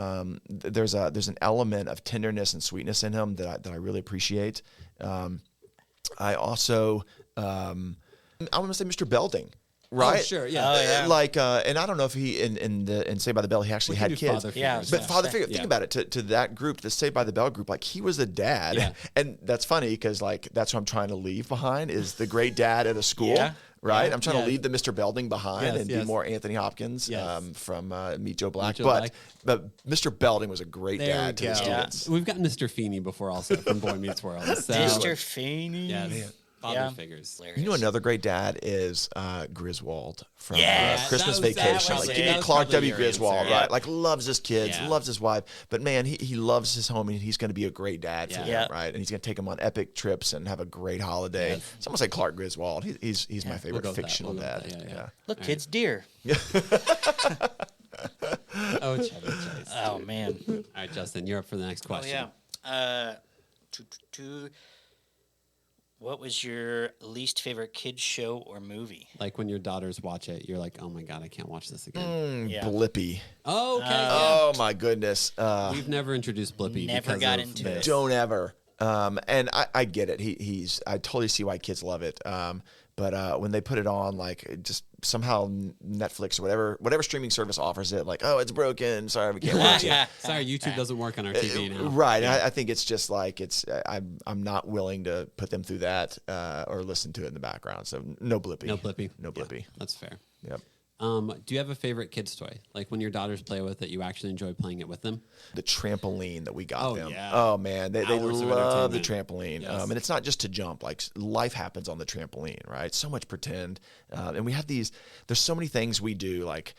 Speaker 2: there's an element of tenderness and sweetness in him that I really appreciate. I also I want to say Mr. Belding. Right.
Speaker 1: Oh, sure. Yeah.
Speaker 3: Oh, yeah.
Speaker 2: Like, and I don't know if he in Saved by the Bell he actually
Speaker 1: We
Speaker 2: had
Speaker 1: can do
Speaker 2: kids.
Speaker 1: father
Speaker 3: Yeah,
Speaker 1: figures.
Speaker 2: But
Speaker 3: Yeah.
Speaker 2: father figure,
Speaker 1: Yeah.
Speaker 2: think about it. To that group, the Saved by the Bell group, like he was a dad,
Speaker 1: Yeah.
Speaker 2: and that's funny because like that's what I'm trying to leave behind is the great dad at a school,
Speaker 3: Yeah.
Speaker 2: right?
Speaker 1: Yeah.
Speaker 2: I'm trying
Speaker 1: Yeah.
Speaker 2: to leave the Mr. Belding behind
Speaker 1: Yes,
Speaker 2: and
Speaker 1: yes.
Speaker 2: be more Anthony Hopkins
Speaker 1: Yes.
Speaker 2: from Meet Joe Black.
Speaker 1: Joe
Speaker 2: but
Speaker 1: Black.
Speaker 2: but Mr. Belding was a great
Speaker 1: There we
Speaker 2: dad to
Speaker 1: go.
Speaker 2: the
Speaker 3: Yeah.
Speaker 2: students.
Speaker 1: We've got Mr. Feeney before also from Boy Meets World. So,
Speaker 3: Mr. Feeney.
Speaker 1: Yes. Father
Speaker 3: Yeah.
Speaker 1: figures.
Speaker 3: Hilarious.
Speaker 2: You know another great dad is Griswold from
Speaker 3: Yeah,
Speaker 2: Christmas
Speaker 1: that was
Speaker 2: Vacation.
Speaker 3: it.
Speaker 2: Like
Speaker 3: That
Speaker 1: was
Speaker 2: Clark
Speaker 1: probably
Speaker 2: W.
Speaker 1: your
Speaker 2: Griswold,
Speaker 1: answer,
Speaker 2: right?
Speaker 1: yeah.
Speaker 2: Like loves his kids,
Speaker 1: Yeah.
Speaker 2: loves his wife, but man, he loves his home and he's going to be a great dad for
Speaker 1: Yeah.
Speaker 2: them,
Speaker 3: Yeah.
Speaker 2: right? And he's going to take them on epic trips and have a great holiday.
Speaker 1: Yes.
Speaker 2: Someone say Clark Griswold. He's my favorite
Speaker 1: go with that.
Speaker 2: fictional
Speaker 1: We'll go
Speaker 2: dad.
Speaker 1: with that. Yeah.
Speaker 3: Look, kids, deer.
Speaker 1: Oh, Chevy Chase.
Speaker 3: Oh, man.
Speaker 1: All right, Justin, you're up for the next
Speaker 3: Oh,
Speaker 1: question.
Speaker 3: yeah. What was your least favorite kids show or movie?
Speaker 1: Like when your daughters watch it, you're like, oh my God, I can't watch this again.
Speaker 3: Yeah.
Speaker 2: Blippy.
Speaker 1: Oh, okay.
Speaker 2: Oh my goodness.
Speaker 1: We've never introduced Blippy
Speaker 3: Never
Speaker 1: because
Speaker 3: got
Speaker 1: of
Speaker 3: into
Speaker 1: this.
Speaker 3: it.
Speaker 2: Don't ever. And I get it. I totally see why kids love it. But when they put it on, like, it just somehow Netflix or whatever streaming service offers it, like, oh, it's broken. Sorry, we can't watch it.
Speaker 1: Sorry, YouTube doesn't work on our TV now.
Speaker 2: Right. Yeah. I think it's just like I'm not willing to put them through that or listen to it in the background. So no Blippy.
Speaker 1: No Blippy.
Speaker 2: No Blippy.
Speaker 1: Yeah, that's fair.
Speaker 2: Yep.
Speaker 1: Do you have a favorite kid's toy? Like when your daughters play with it, you actually enjoy playing it with them?
Speaker 2: The trampoline that we got
Speaker 1: Oh,
Speaker 2: them.
Speaker 1: yeah.
Speaker 2: Oh man, they
Speaker 1: Hours of
Speaker 2: love the
Speaker 1: entertainment.
Speaker 2: trampoline.
Speaker 1: Yes.
Speaker 2: And it's not just to jump. Like life happens on the trampoline, right? So much pretend. And we have these. There's so many things we do, like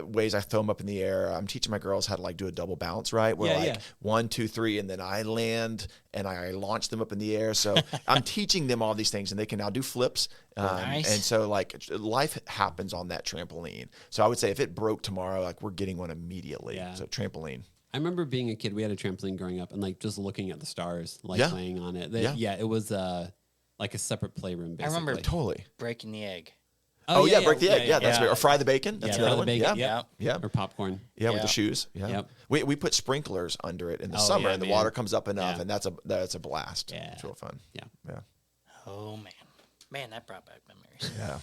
Speaker 2: ways I throw them up in the air. I'm teaching my girls how to like do a double bounce, right? Where
Speaker 1: Yeah,
Speaker 2: 1, 2, 3, and then I land and I launch them up in the air. So I'm teaching them all these things, and they can now do flips.
Speaker 3: Nice.
Speaker 2: And so like life happens on that trampoline. So I would say if it broke tomorrow, like we're getting one immediately.
Speaker 1: Yeah.
Speaker 2: So trampoline.
Speaker 1: I remember being a kid, we had a trampoline growing up and like just looking at the stars, like
Speaker 2: Yeah.
Speaker 1: playing on it.
Speaker 2: Yeah.
Speaker 1: It was like a separate playroom, basically.
Speaker 3: I remember
Speaker 2: Totally.
Speaker 3: breaking the egg.
Speaker 2: Oh, yeah, break the egg. Yeah, that's
Speaker 3: yeah.
Speaker 2: great. Or fry the bacon. That's
Speaker 1: Yeah,
Speaker 2: another
Speaker 1: fry the
Speaker 2: one.
Speaker 1: bacon.
Speaker 2: Yeah.
Speaker 3: Yeah.
Speaker 2: Yeah.
Speaker 1: Or popcorn.
Speaker 2: Yeah, with
Speaker 3: Yeah.
Speaker 2: the shoes. Yeah.
Speaker 1: Yep.
Speaker 2: We put sprinklers under it in the
Speaker 1: Oh,
Speaker 2: summer,
Speaker 1: yeah,
Speaker 2: and the
Speaker 1: man.
Speaker 2: water comes up enough,
Speaker 1: Yeah.
Speaker 2: and that's a blast.
Speaker 1: Yeah.
Speaker 2: It's real fun.
Speaker 1: Yeah.
Speaker 2: Yeah.
Speaker 3: Oh, man, that brought back memories.
Speaker 2: Yeah.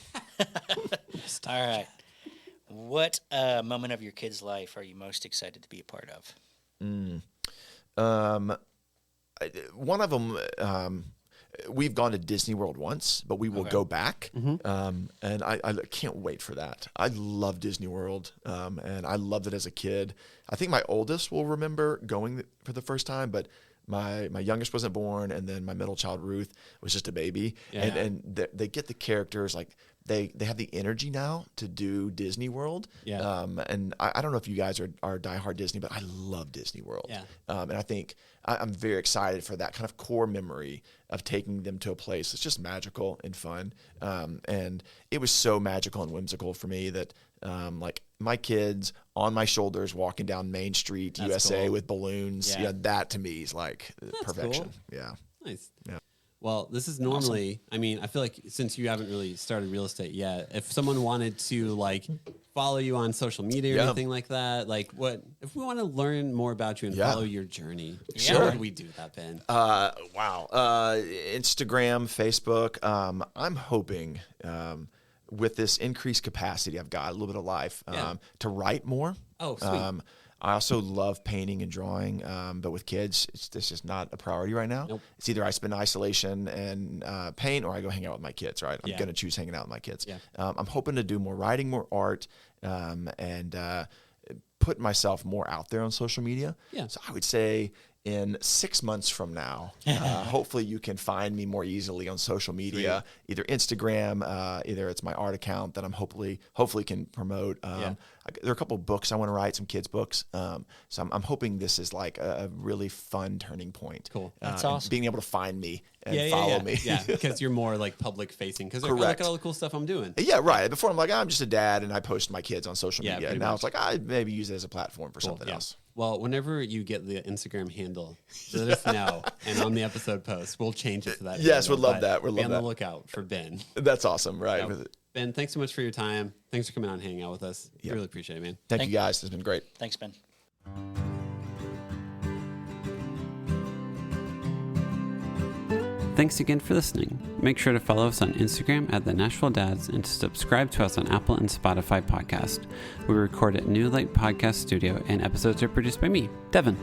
Speaker 3: All right. What moment of your kid's life are you most excited to be a part of?
Speaker 2: One of them, we've gone to Disney World once, but we will go back. And I can't wait for that. I love Disney World, and I loved it as a kid. I think my oldest will remember going for the first time, but my youngest wasn't born, and then my middle child, Ruth, was just a baby.
Speaker 1: Yeah.
Speaker 2: And they get the characters, like they have the energy now to do Disney World.
Speaker 1: Yeah.
Speaker 2: And I don't know if you guys are diehard Disney, but I love Disney World.
Speaker 1: Yeah.
Speaker 2: And I think I'm very excited for that kind of core memory of taking them to a place that's just magical and fun. And it was so magical and whimsical for me that like my kids on my shoulders walking down Main Street,
Speaker 1: That's
Speaker 2: USA
Speaker 1: cool.
Speaker 2: with balloons.
Speaker 1: Yeah.
Speaker 2: Yeah, that to me is like perfection.
Speaker 1: cool.
Speaker 2: Yeah.
Speaker 1: Nice.
Speaker 2: Yeah.
Speaker 1: Well, this is normally, I mean, I feel like since you haven't really started real estate yet, if someone wanted to like follow you on social media or
Speaker 2: Yeah.
Speaker 1: anything like that, like if we want to learn more about you and
Speaker 2: Yeah.
Speaker 1: follow your journey,
Speaker 2: Sure.
Speaker 1: how would we do that, Ben?
Speaker 2: Wow. Instagram, Facebook. I'm hoping with this increased capacity I've got, a little bit of life,
Speaker 1: Yeah.
Speaker 2: to write more.
Speaker 1: Oh, sweet.
Speaker 2: I also love painting and drawing, but with kids, this is not a priority right now.
Speaker 1: Nope.
Speaker 2: It's either I spend isolation and paint, or I go hang out with my kids. Right? I'm
Speaker 1: Yeah.
Speaker 2: going to choose hanging out with my kids.
Speaker 1: Yeah.
Speaker 2: I'm hoping to do more writing, more art, and put myself more out there on social media.
Speaker 1: Yeah.
Speaker 2: So I would say in 6 months from now, hopefully you can find me more easily on social media, either Instagram, either it's my art account that I'm hopefully can promote. There are a couple of books I want to write, some kids books. So I'm hoping this is like a really fun turning point.
Speaker 1: Cool.
Speaker 3: That's
Speaker 2: and
Speaker 3: awesome.
Speaker 2: being able to find me and follow me.
Speaker 1: Yeah, because you're more like public facing. Because look
Speaker 2: Correct.
Speaker 1: at all the cool stuff I'm doing.
Speaker 2: Yeah, right. Before I'm like, I'm just a dad and I post my kids on social
Speaker 1: Yeah,
Speaker 2: media.
Speaker 1: pretty
Speaker 2: And now
Speaker 1: much.
Speaker 2: it's like, I maybe use it as a platform for something
Speaker 1: Yeah.
Speaker 2: else.
Speaker 1: Well, whenever you get the Instagram handle, let us know. And on the episode post, we'll change it to that.
Speaker 2: Yes,
Speaker 1: handle,
Speaker 2: we'd love
Speaker 1: but
Speaker 2: that. We'd
Speaker 1: be
Speaker 2: love
Speaker 1: on
Speaker 2: that.
Speaker 1: the lookout for Ben.
Speaker 2: That's awesome, right?
Speaker 1: So, Ben, thanks so much for your time. Thanks for coming out and hanging out with us.
Speaker 2: Yeah.
Speaker 1: Really appreciate it, man.
Speaker 2: Thank you guys. It's been great.
Speaker 3: Thanks, Ben.
Speaker 1: Thanks again for listening. Make sure to follow us on Instagram at The Nashville Dads and to subscribe to us on Apple and Spotify podcast. We record at New Light Podcast Studio and episodes are produced by me, Devin.